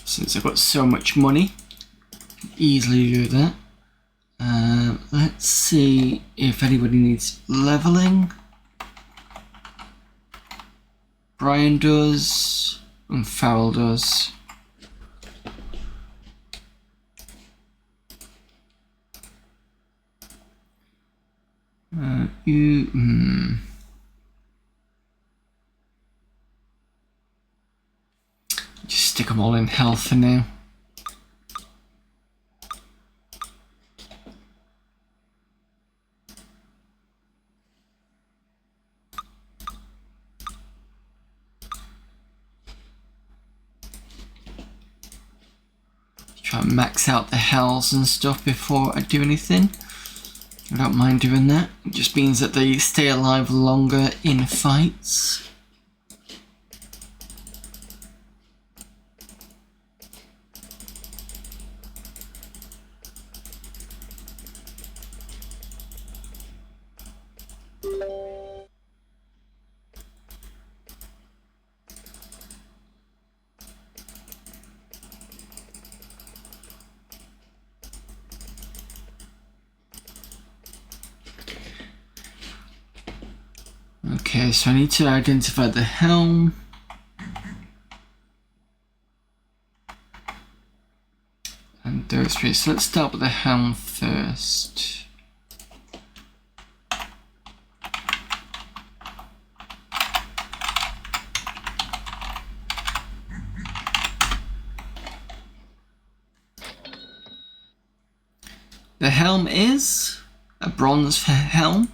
Since I've got so much money, easily do that. Let's see if anybody needs leveling. Brian does, and Farrell does. Just stick them all in health for now. Try and max out the hells and stuff before I do anything. I don't mind doing that. It just means that they stay alive longer in fights. Okay, so I need to identify the helm. And those three. So let's start with the helm first. The helm is a bronze helm.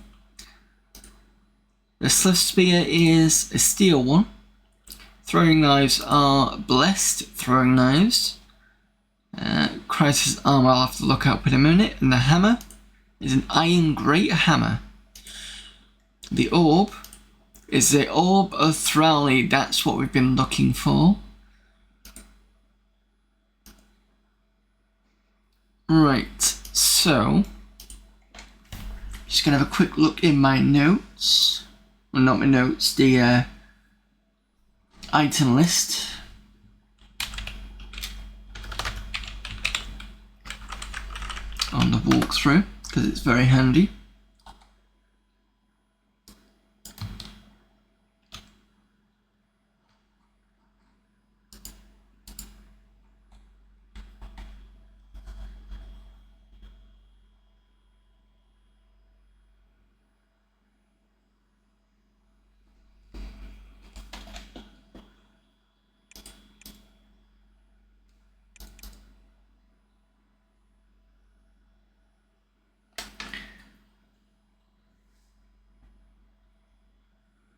The Swift Spear is a steel one, Throwing knives are blessed throwing knives. Crisis armor I'll have to look up in a minute. And the hammer is an iron great hammer. The orb is the orb of Thrally. That's what we've been looking for. Right, so just gonna have a quick look in my notes. Well, not my notes, the item list. On the walkthrough, because it's very handy.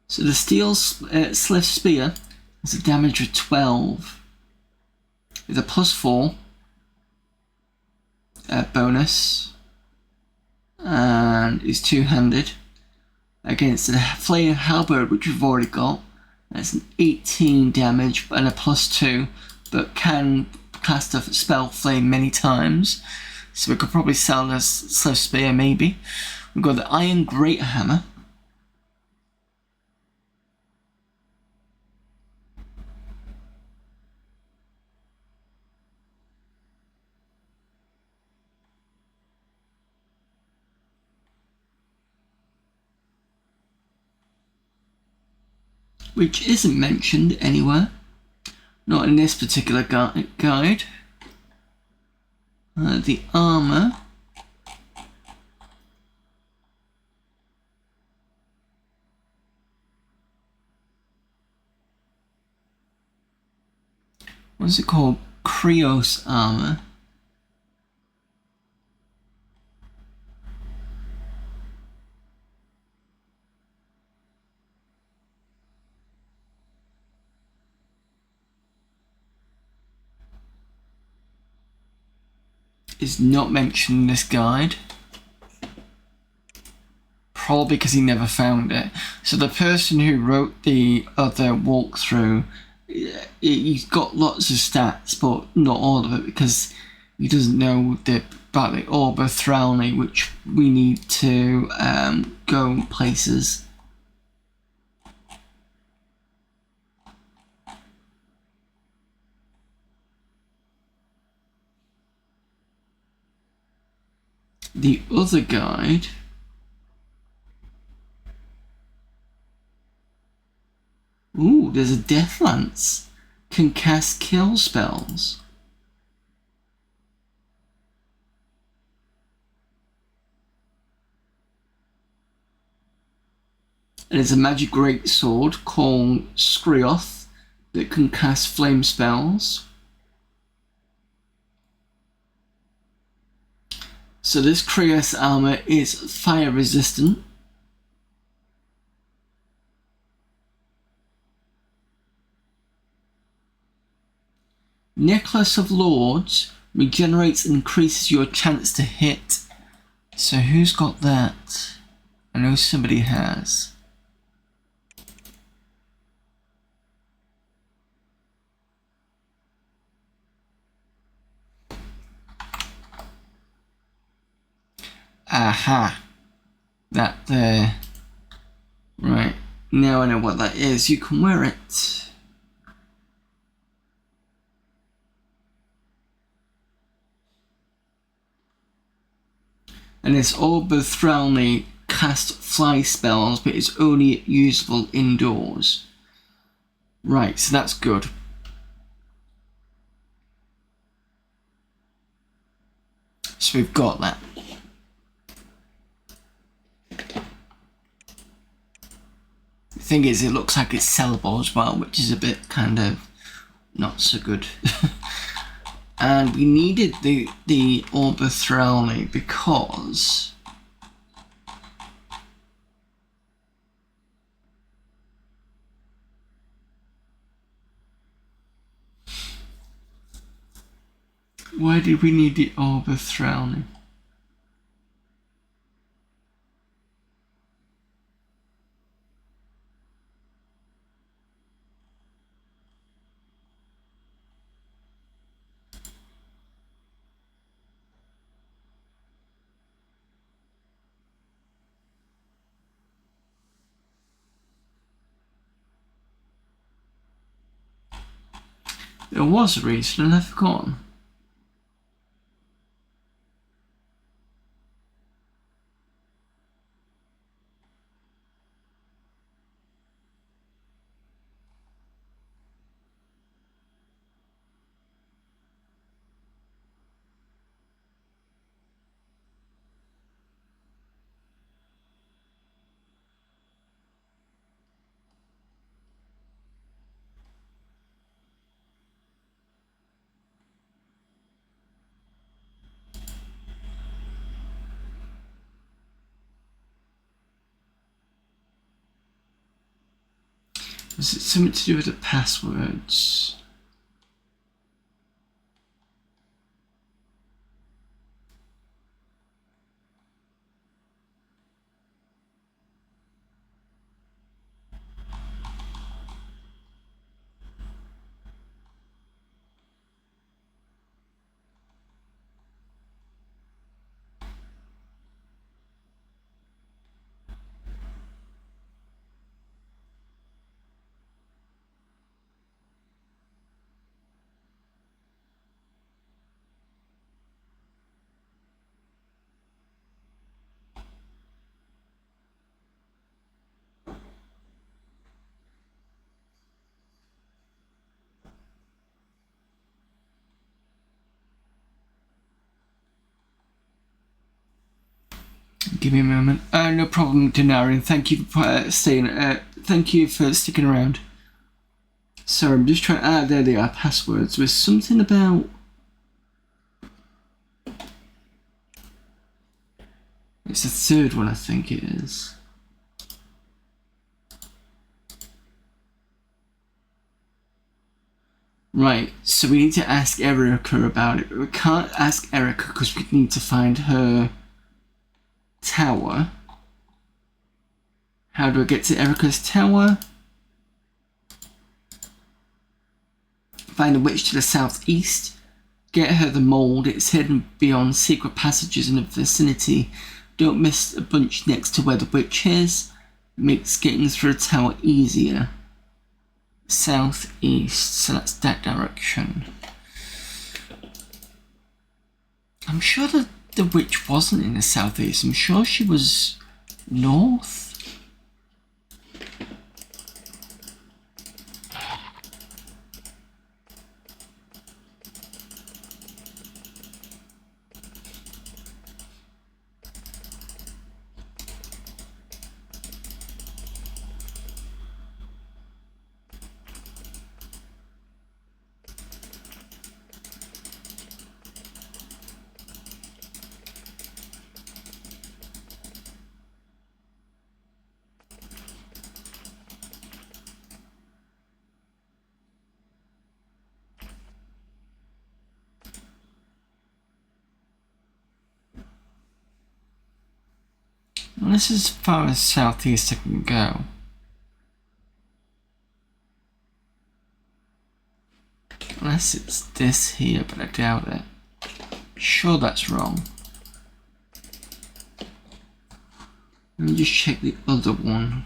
So the steel Slith Spear has a damage of 12 with a +4 bonus, and is two-handed against the Flame Halberd, which we've already got. That's an 18 damage and a +2, but can cast a spell Flame many times. So we could probably sell this Slith Spear maybe. We've got the Iron Great Hammer. Which isn't mentioned anywhere. Not in this particular guide. The armor. What's it called? Krios armor. Is not mentioned in this guide. Probably because he never found it. So the person who wrote the other walkthrough, he's got lots of stats, but not all of it, because he doesn't know about the Orb of Thrally, which we need to go places. The other guide ooh, there's a Death Lance. Can cast kill spells. And there's a magic great sword called Skrioth that can cast flame spells. So this Krios armor is fire resistant. Necklace of Lords regenerates and increases your chance to hit. So who's got that? I know somebody has. Aha. That there. Right. Now I know what that is. You can wear it. And this Orb of Thrally cast fly spells, but it's only usable indoors. Right, so that's good. So we've got that. The thing is, it looks like it's sellable as well, which is a bit kind of not so good. And we needed the Orb of Thrally because Why did we need the orb of drowning? There was a reason and I've forgotten. Was it something to do with the passwords? Give me a moment. No problem, Denarian. Thank you for staying. Thank you for sticking around. Sorry, I'm just trying. There they are. Passwords. There's something about. It's the third one, I think it is. Right. So we need to ask Erica about it. But we can't ask Erica because we need to find her tower. How do I get to Erica's tower? Find the witch to the southeast. Get her the mold. It's hidden beyond secret passages in the vicinity. Don't miss a bunch next to where the witch is. Makes getting through the tower easier. Southeast. So that's that direction. I'm sure that the witch wasn't in the southeast. I'm sure she was north. Well, this is as far as southeast I can go. Unless it's this here, but I doubt it. Sure that's wrong. Let me just check the other one.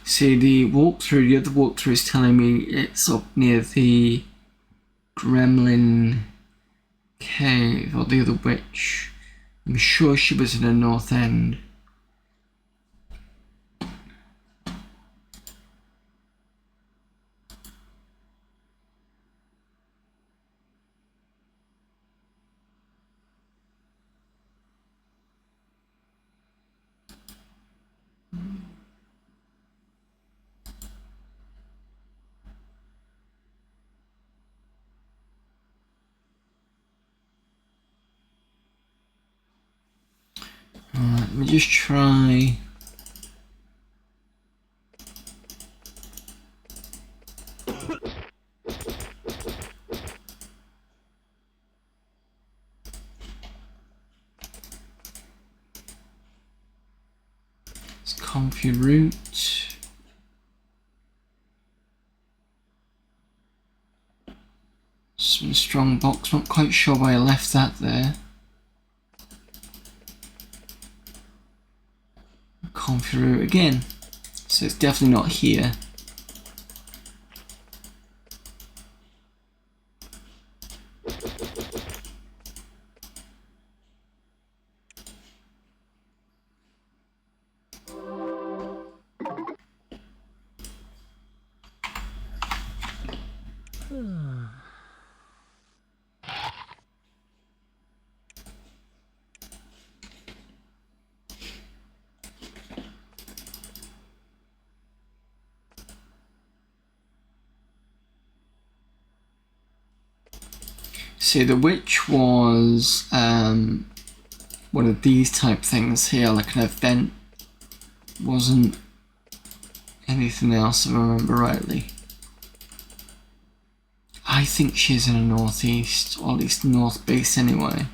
See, the other walkthrough is telling me it's up near the Gremlin Cave, or the other witch. I'm sure she was in the north end. Alright, let me just try. It's comfy route. Some strong box, not quite sure why I left that there. Comfy route again. So it's definitely not here. See, the witch was one of these type things here, like an event. Wasn't anything else, if I remember rightly. I think she's in the northeast, or at least north base anyway.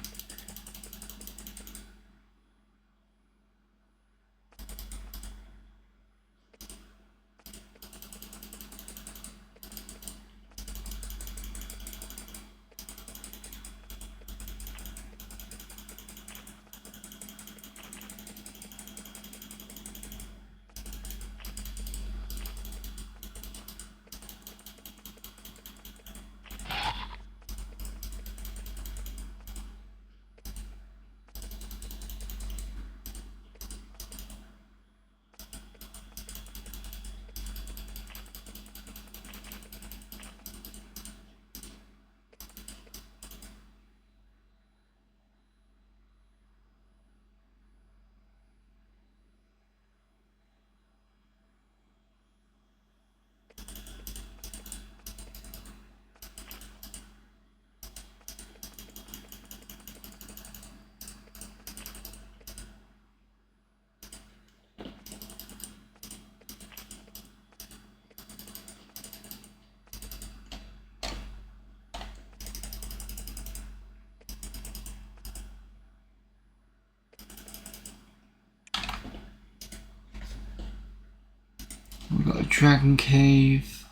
We've got a dragon cave.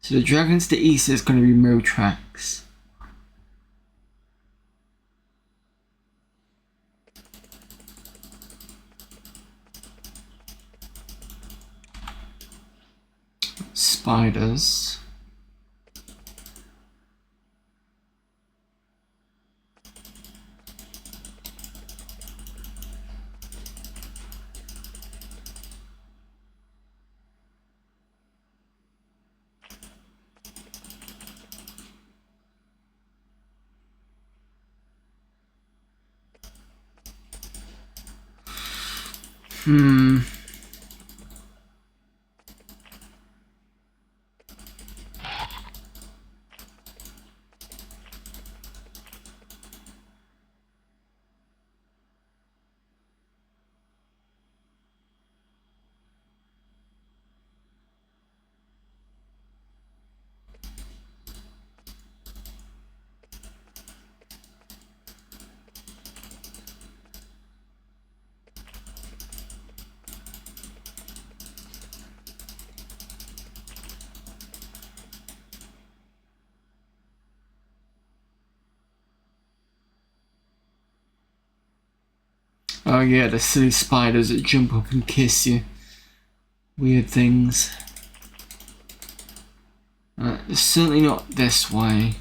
So the dragons to the east is going to be Motrax. Spiders. Oh yeah, the silly spiders that jump up and kiss you. Weird things. It's certainly not this way.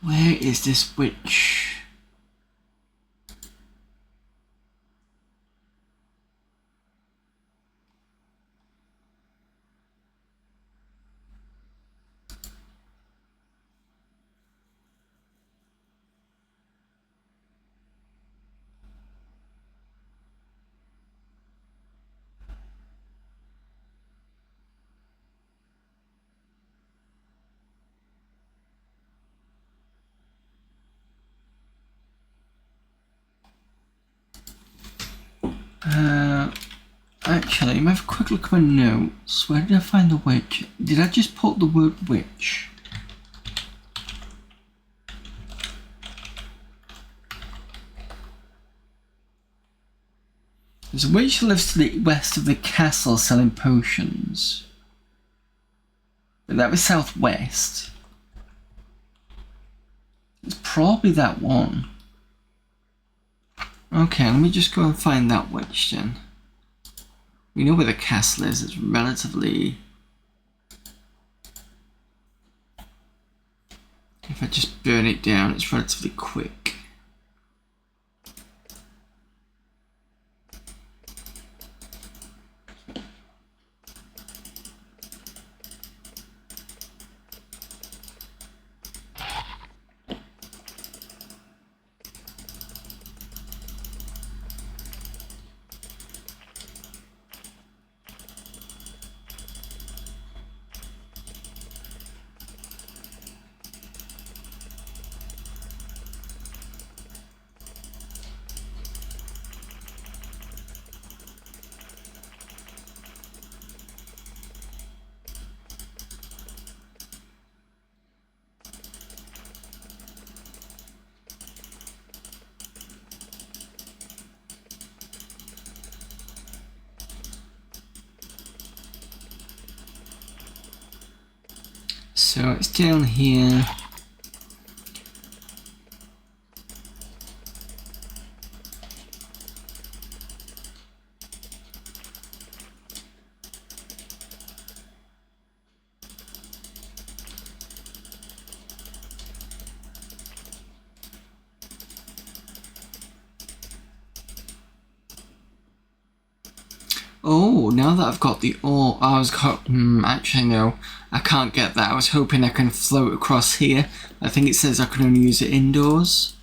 Where is this witch? Actually, let me have a quick look at my notes. Where did I find the witch? Did I just put the word witch? There's a witch who lives to the west of the castle selling potions. But that was southwest. It's probably that one. Okay, let me just go and find that witch then. We know where the castle is. It's relatively... If I just burn it down, it's relatively quick. So it's down here. Oh, now that I've got the ore, actually no, I can't get that. I was hoping I can float across here. I think it says I can only use it indoors.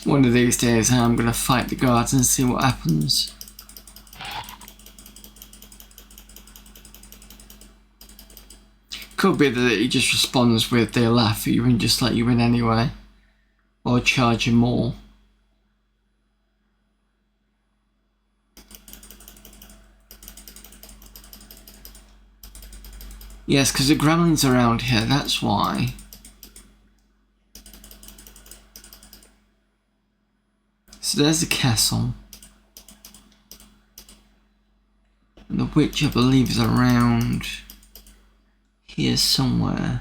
One of these days I'm going to fight the guards and see what happens. Could be that he just responds with they laugh at you and just let you in anyway. Or charge you more. Yes, because the gremlins are around here, that's why. So there's the castle. And the witch, I believe, is around here somewhere.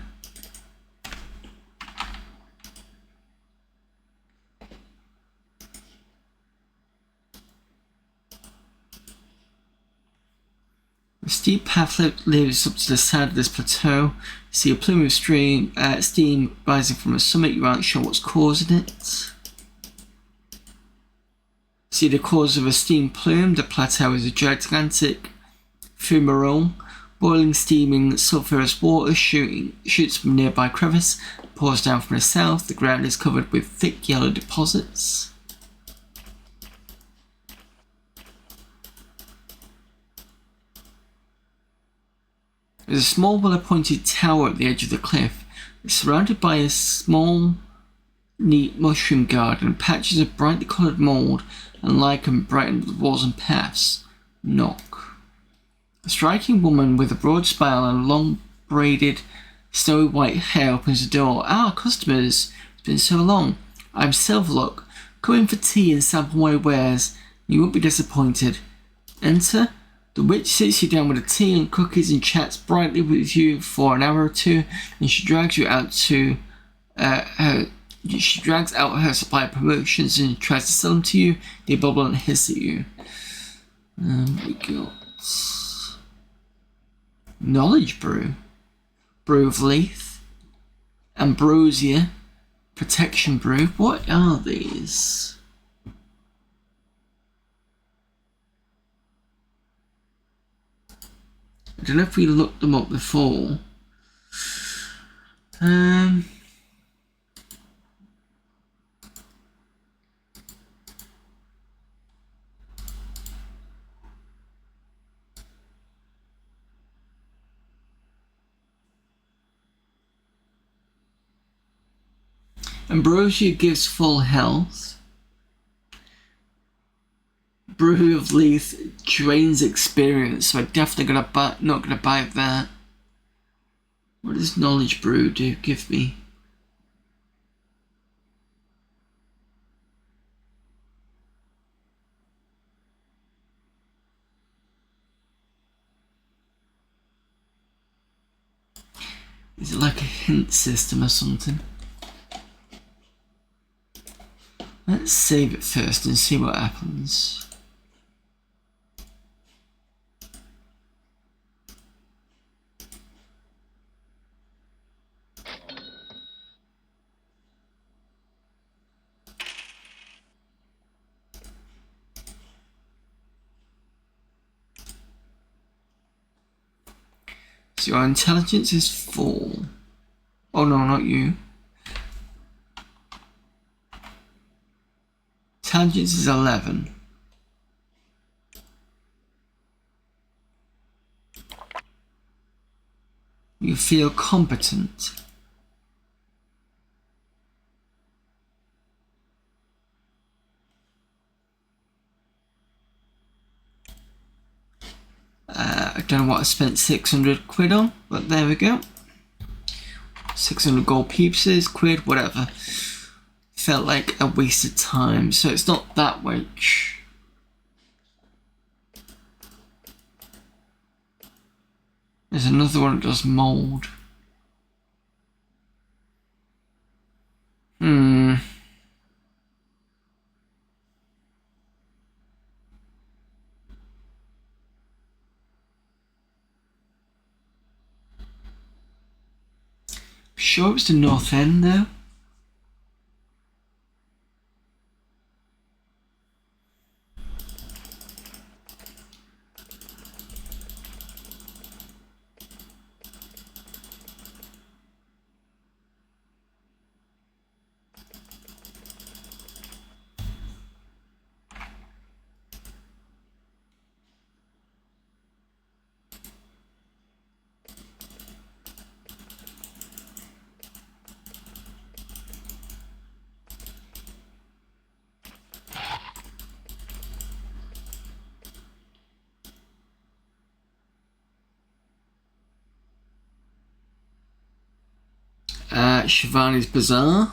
steep path leads up to the side of this plateau. See a plume of steam rising from the summit. You aren't sure what's causing it. See the cause of a steam plume. The plateau is a gigantic fumarole. Boiling, steaming, sulphurous water shoots from a nearby crevice, pours down from the south. The ground is covered with thick yellow deposits. There's a small well-appointed tower at the edge of the cliff. It's surrounded by a small, neat mushroom garden. Patches of brightly coloured mould and lichen brighten the walls and paths. Knock. A striking woman with a broad smile and long braided, snowy white hair opens the door. Ah, customers! It's been so long. I'm Silverlock. Come in for tea and sample my wares. You won't be disappointed. Enter. The witch sits you down with a tea and cookies and chats brightly with you for an hour or two, and she drags you out to She drags out her supply of promotions and tries to sell them to you. They bubble and hiss at you. We got Knowledge Brew, Brew of Leith, Ambrosia, Protection Brew. What are these? I don't know if we looked them up before. Ambrosia gives full health. Brew of Leith drains experience, so I'm definitely not gonna buy that. What does Knowledge Brew do? Give me. Is it like a hint system or something? Let's save it first and see what happens. So your intelligence is 4. Oh no, not you. Intelligence is 11. You feel competent. I don't know what I spent 600 quid on, but there we go. 600 gold pieces, quid, whatever. Felt like a waste of time, so it's not that much. There's another one that does mould. Sure it's the north end though. Shivani's Bazaar.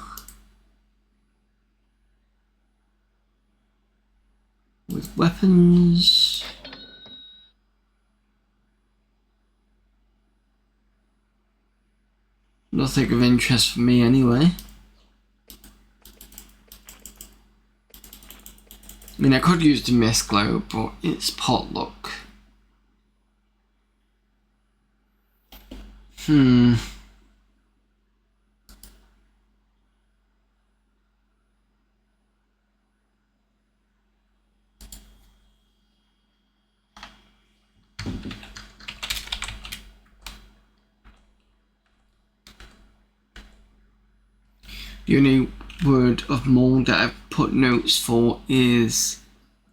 With weapons. Nothing of interest for me anyway. I mean, I could use the Mist Globe, but it's potluck. The only word of mold that I've put notes for is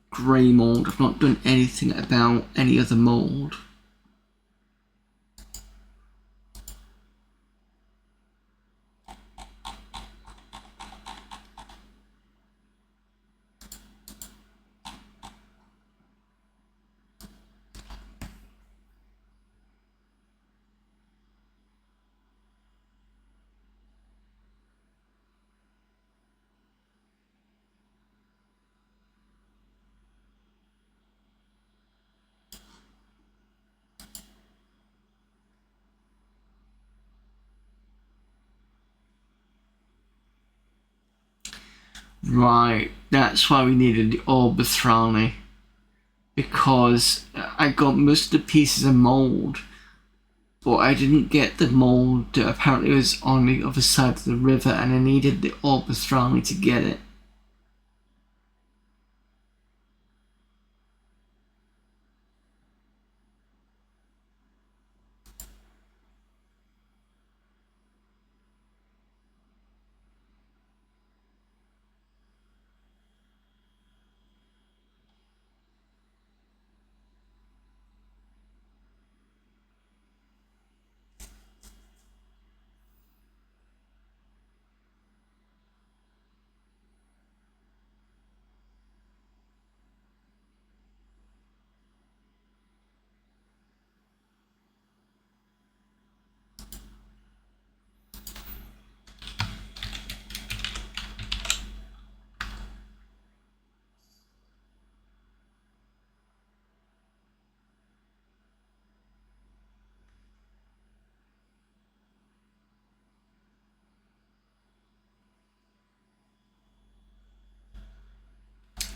grey mold. I've not done anything about any other mold. Right, that's why we needed the Orbitrani. Because I got most of the pieces of mold, but I didn't get the mold that apparently was on the other side of the river, and I needed the Orbitrani to get it.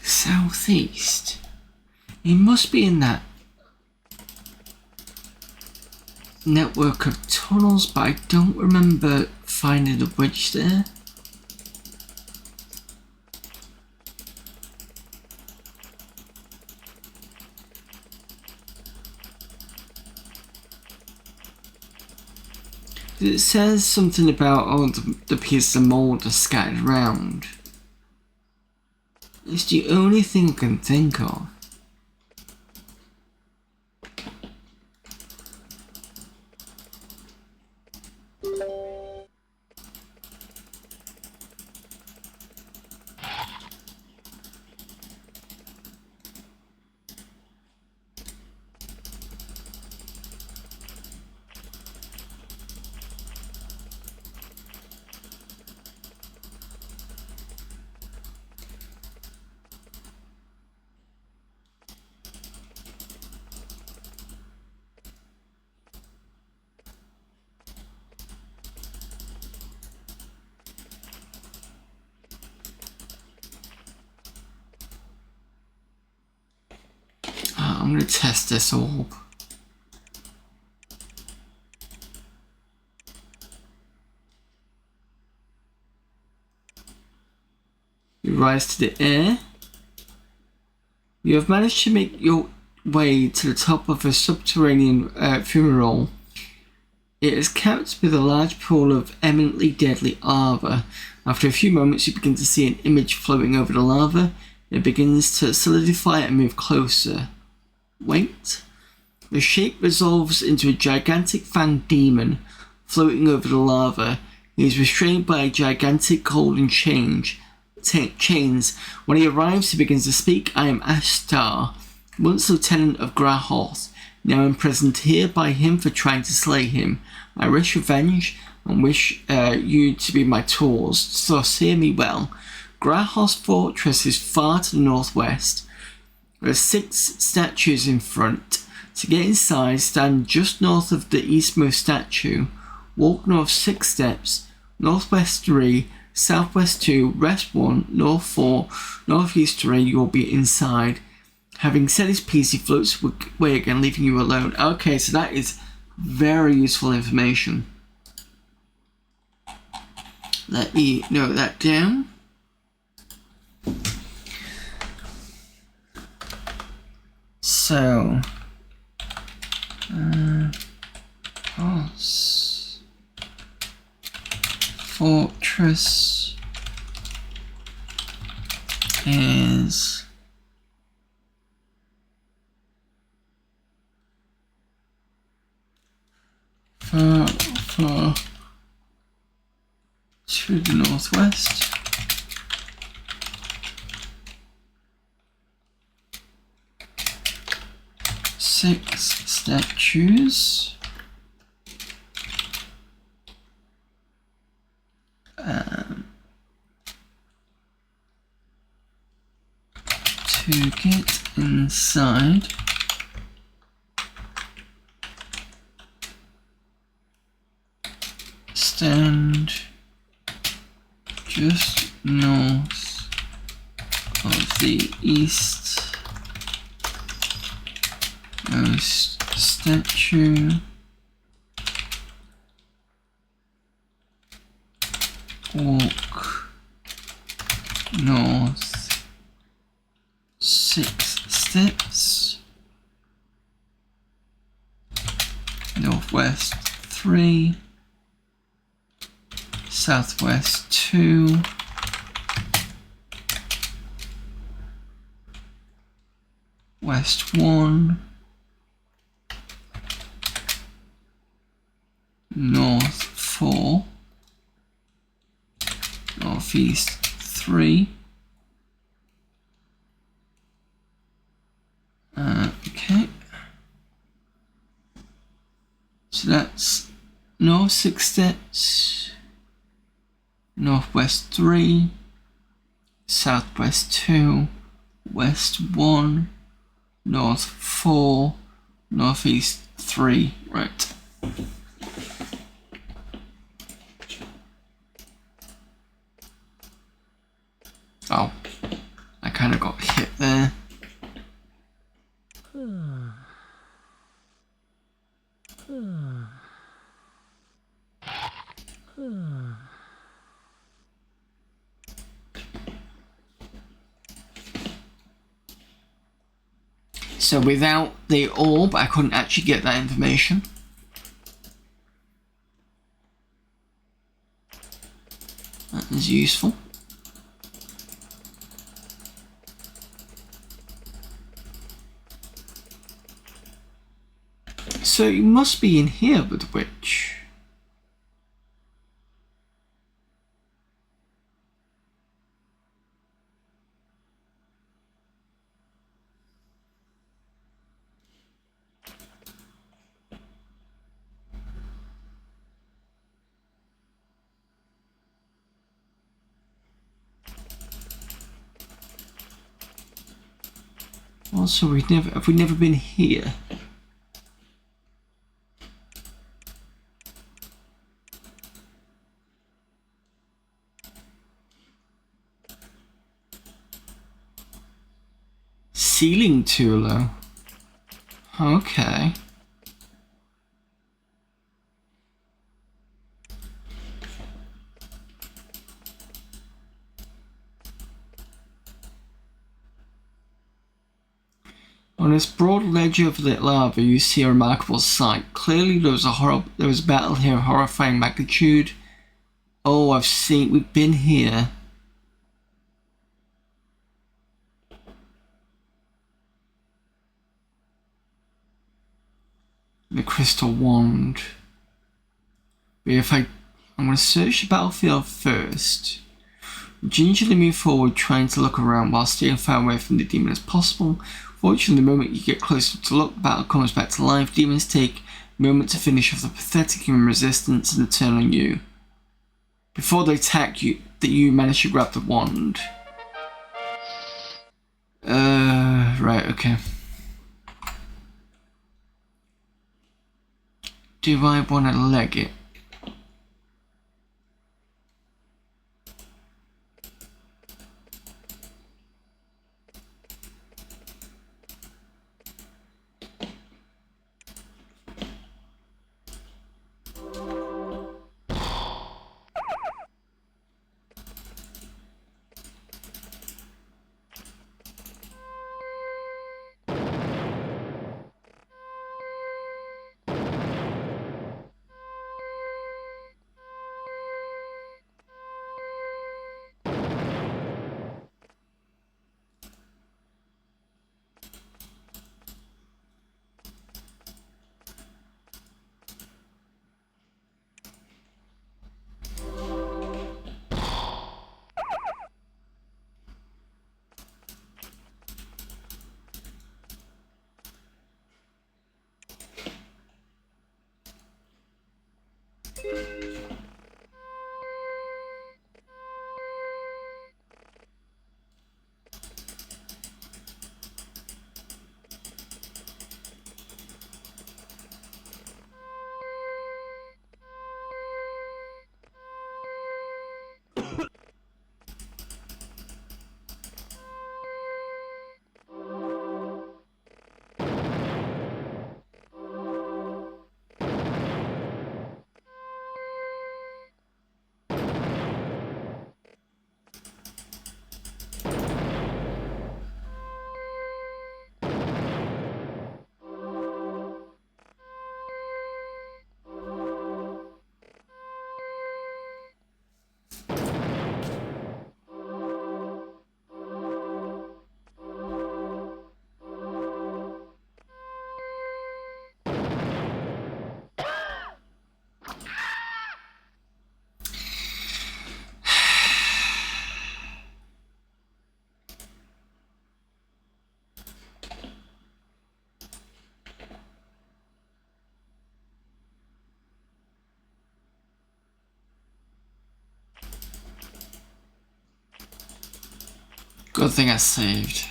Southeast? It must be in that network of tunnels, but I don't remember finding the bridge there. It says something about the pieces of mold are scattered around. It's the only thing I can think of. I'm gonna test this orb. You rise to the air. You have managed to make your way to the top of a subterranean fumarole. It is capped with a large pool of eminently deadly lava. After a few moments, you begin to see an image floating over the lava. It begins to solidify and move closer. Wait. The shape resolves into a gigantic fanged demon floating over the lava. He is restrained by a gigantic golden chains. When he arrives, he begins to speak. I am Ashtar, once lieutenant of Grahoth, now imprisoned here by him for trying to slay him. I wish revenge and wish you to be my tools, thus hear me well. Grahoth's fortress is far to the northwest. There are 6 statues in front. To get inside, stand just north of the eastmost statue. Walk north 6 steps, northwest 3, southwest 2, west 1, north 4, northeast 3, you will be inside. Having said his piece, he floats away again, leaving you alone. Okay, so that is Very useful information. Let me note that down. So, fortress is far to the northwest. Six statues. To get inside, stand just north of the eastmost statue. Walk north 6 steps, northwest 3, southwest 2, west 1, north 4, northeast 3. Okay. So that's north 6 steps, northwest 3, southwest 2, west 1, north 4, northeast 3. Right. Oh, I kind of got hit there. So without the orb, I couldn't actually get that information. That is useful. So you must be in here with the witch. Also, have we never been here? Ceiling too low. Okay. On this broad ledge of lit lava, you see a remarkable sight. Clearly, there was a battle here of horrifying magnitude. Oh, we've been here. The crystal wand. I'm going to search the battlefield first. Gingerly move forward, trying to look around while staying far away from the demon as possible. Fortunately, the moment you get closer to look, the battle comes back to life. Demons take a moment to finish off the pathetic human resistance and turn on you. Before they attack you, you manage to grab the wand. Right, okay. Do I want to leg it? Good thing I saved.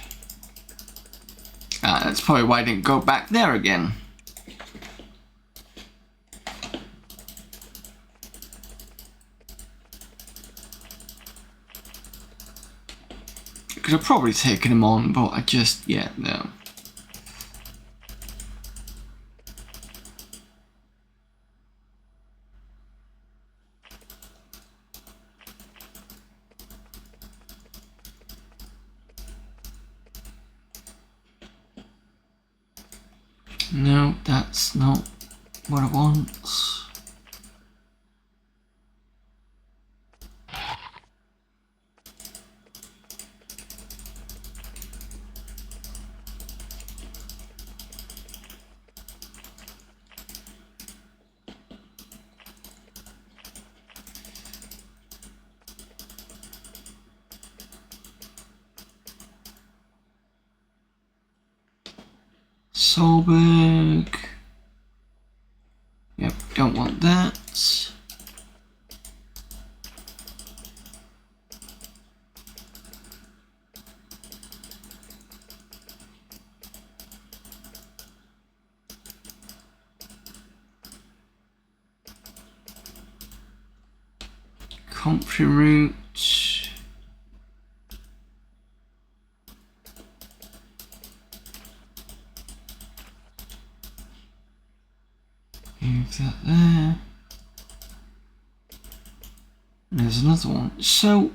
That's probably why I didn't go back there again. Could have probably taken him on, but I just, yeah, no. No, that's not what I want. Solberg. Yep, don't want that. Comfrey route. Move that there. And there's another one. So,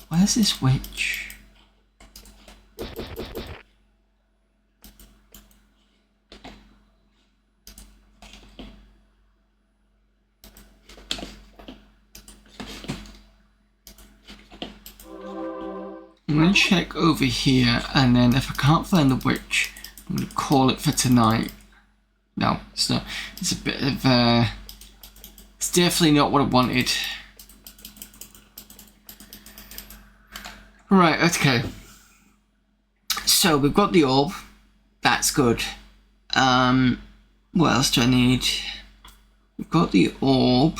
where's this witch? I'm going to check over here, and then if I can't find the witch, I'm going to call it for tonight. No, it's not. It's a bit of, it's definitely not what I wanted. Right, okay. So, we've got the orb. That's good. What else do I need? We've got the orb.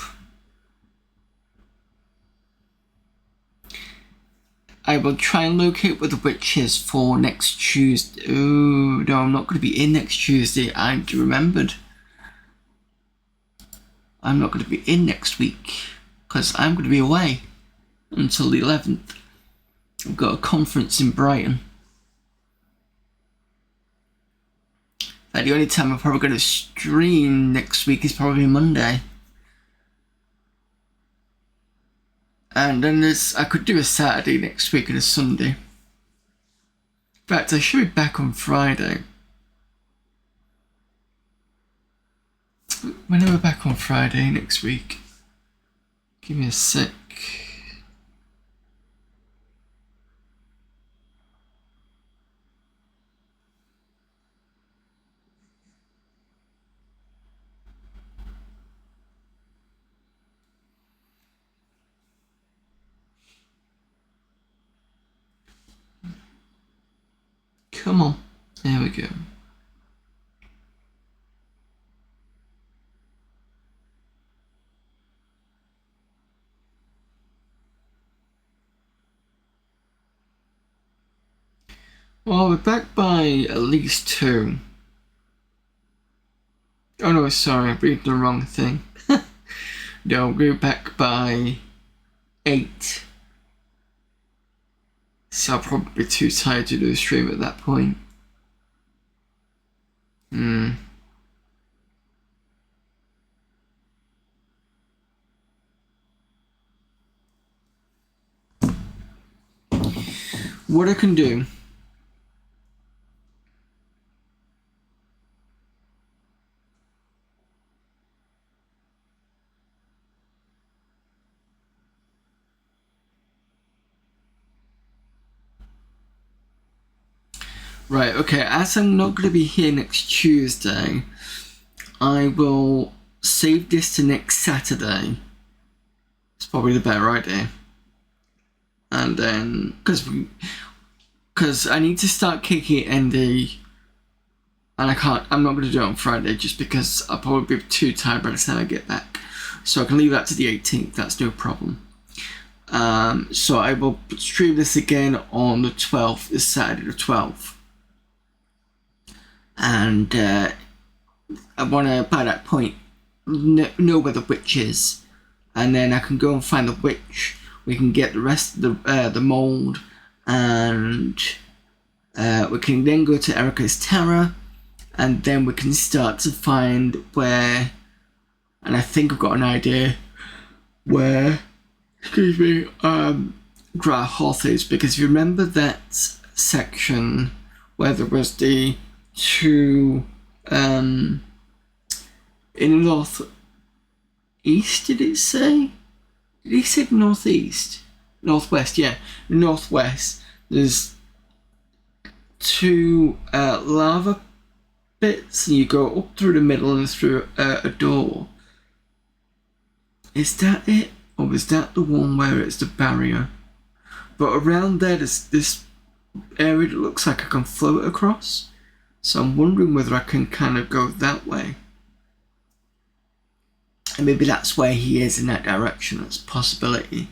I will try and locate where the witch is for next Tuesday. Oh, no, I'm not going to be in next Tuesday. I remembered. I'm not going to be in next week because I'm going to be away until the 11th. I've got a conference in Brighton. The only time I'm probably going to stream next week is probably Monday. And then I could do a Saturday next week and a Sunday. In fact, I should be back on Friday. When are we back on Friday next week? Give me a sec. Come on. There we go. Well, we're back by at least 2. Oh no, sorry, I'm reading the wrong thing. No, we're back by 8. So I'll probably be too tired to do a stream at that point. What I can do. Right, okay, as I'm not going to be here next Tuesday, I will save this to next Saturday. It's probably the better idea. And then, because I need to start kicking it ND, and I'm not going to do it on Friday just because I'll probably be too tired by the time I get back. So I can leave that to the 18th, that's no problem. So I will stream this again on the 12th, this Saturday the 12th. And I want to, by that point, know where the witch is. And then I can go and find the witch. We can get the rest of the mold. And we can then go to Erica's Terror. And then we can start to find where... And I think I've got an idea where... Excuse me, Dry Hearth is, because if you remember that section where there was the two in the northeast, did it say? Did he say northeast? Northwest, yeah. Northwest. There's two lava bits, and you go up through the middle and through a door. Is that it? Or was that the one where it's the barrier? But around there, there's this area that looks like I can float across. So I'm wondering whether I can kind of go that way. And maybe that's where he is in that direction. That's a possibility.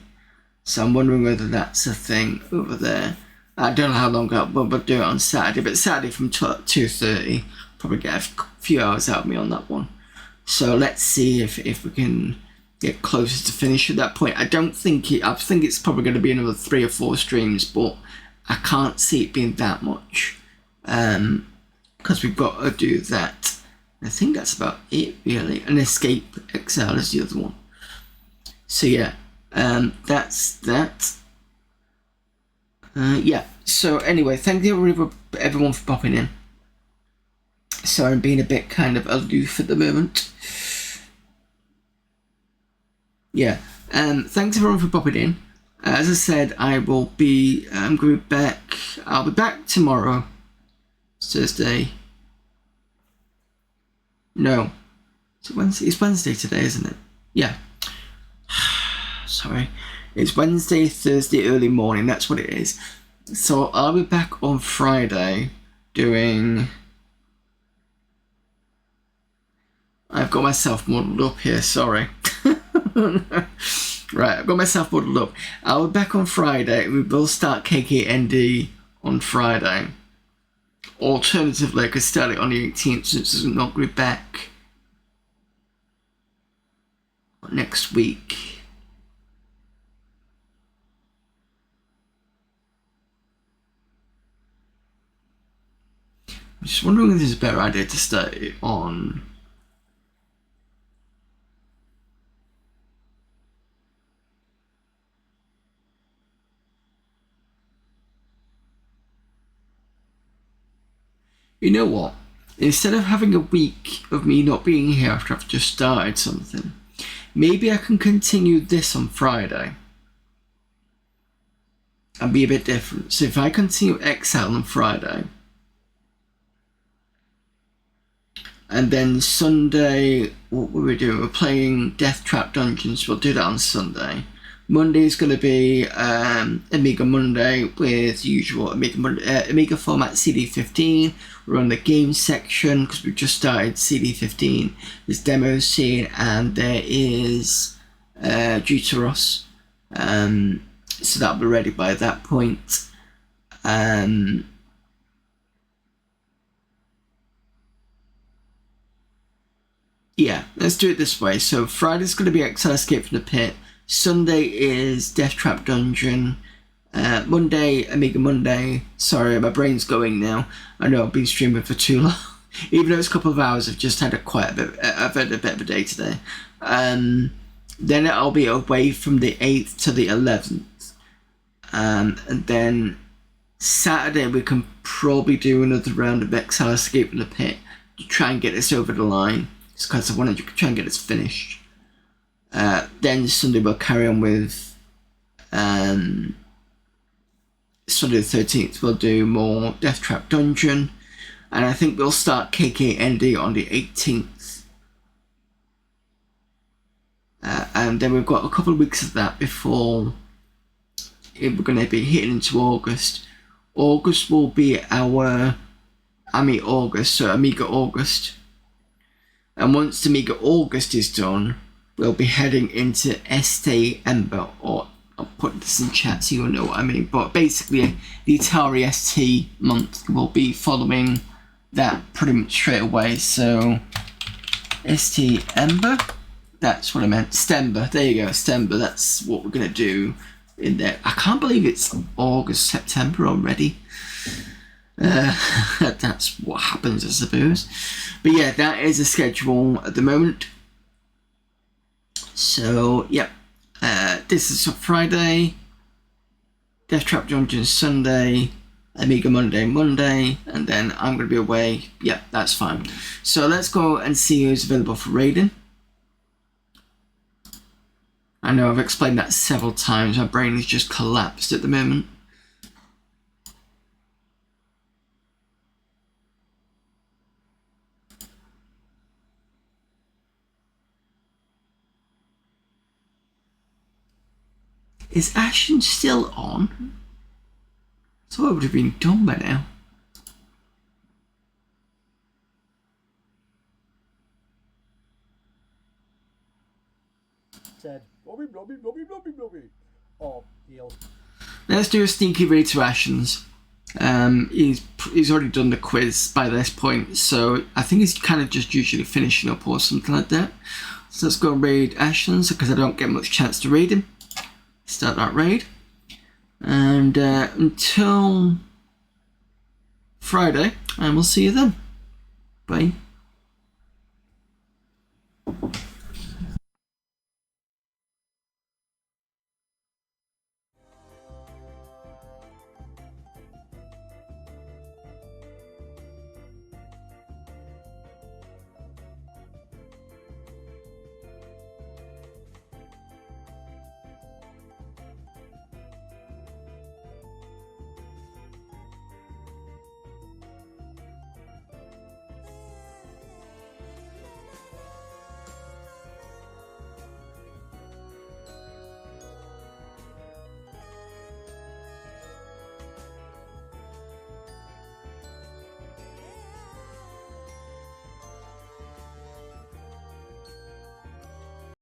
So I'm wondering whether that's a thing over there. I don't know how long we'll do it on Saturday. But Saturday from 2:30. Probably get a few hours out of me on that one. So let's see if we can... get closer to finish at that point. I think it's probably going to be another 3 or 4 streams, but I can't see it being that much. Because we've got to do that. I think that's about it, really. And Escape Exile is the other one. So yeah, that's that. Yeah, so anyway, thank you everyone for popping in. Sorry, I'm being a bit kind of aloof at the moment. Yeah, thanks everyone for popping in. As I said, I'm going to be back. I'll be back tomorrow. It's Thursday. No. Is it Wednesday? It's Wednesday today, isn't it? Yeah. Sorry. It's Wednesday, Thursday, early morning. That's what it is. So I'll be back on Friday doing... I've got myself muddled up here, sorry. Right, I've got myself muddled up. I'll be back on Friday. We will start KKND on Friday. Alternatively, I could start it on the 18th since I'm not going to be back next week. I'm just wondering if there's a better idea to start it on... You know what? Instead of having a week of me not being here after I've just started something, maybe I can continue this on Friday and be a bit different. So if I continue Exile on Friday, and then Sunday, what were we doing? We're playing Death Trap Dungeons. We'll do that on Sunday. Monday is going to be Amiga Monday with usual Amiga format CD15. We're on the games section because we've just started CD15. There's demo scene and there is Deuteros. So that'll be ready by that point. Yeah, let's do it this way. So Friday's going to be Exile Escape from the Pit. Sunday is Death Trap Dungeon. Monday, Amiga Monday. Sorry, my brain's going now. I know I've been streaming for too long. Even though it's a couple of hours, I've just had I've had a bit of a day today. Then I'll be away from the 8th to the 11th. And then Saturday we can probably do another round of Exile Escape from the Pit to try and get this over the line. It's because I wanted to try and get this finished. Then Sunday we'll carry on with Sunday the 13th we'll do more Death Trap Dungeon, and I think we'll start KKND on the 18th, and then we've got a couple of weeks of that before we're going to be hitting into August. August will be our Amiga August, and once Amiga August is done, we'll be heading into Este Ember, or I'll put this in chat so you'll know what I mean. But basically, the Atari ST month will be following that pretty much straight away. So ST Ember, that's what I meant. Stember, there you go, Stember. That's what we're gonna do in there. I can't believe it's August, September already. That's what happens, I suppose. But yeah, that is a schedule at the moment. So yeah, this is Friday, Death Trap Dungeon Sunday, Amiga Monday, and then I'm going to be away. Yeah, that's fine. So let's go and see who's available for raiding. I know I've explained that several times. My brain has just collapsed at the moment. Is Ashen still on? So it would have been done by now. Said, blobby, blobby, blobby, blobby, blobby. Oh, deal. Let's do a sneaky raid to Ashen's. He's already done the quiz by this point, so I think he's kind of just usually finishing up or something like that. So let's go raid Ashen's because I don't get much chance to raid him. Start that raid, and until Friday, and we'll see you then. Bye.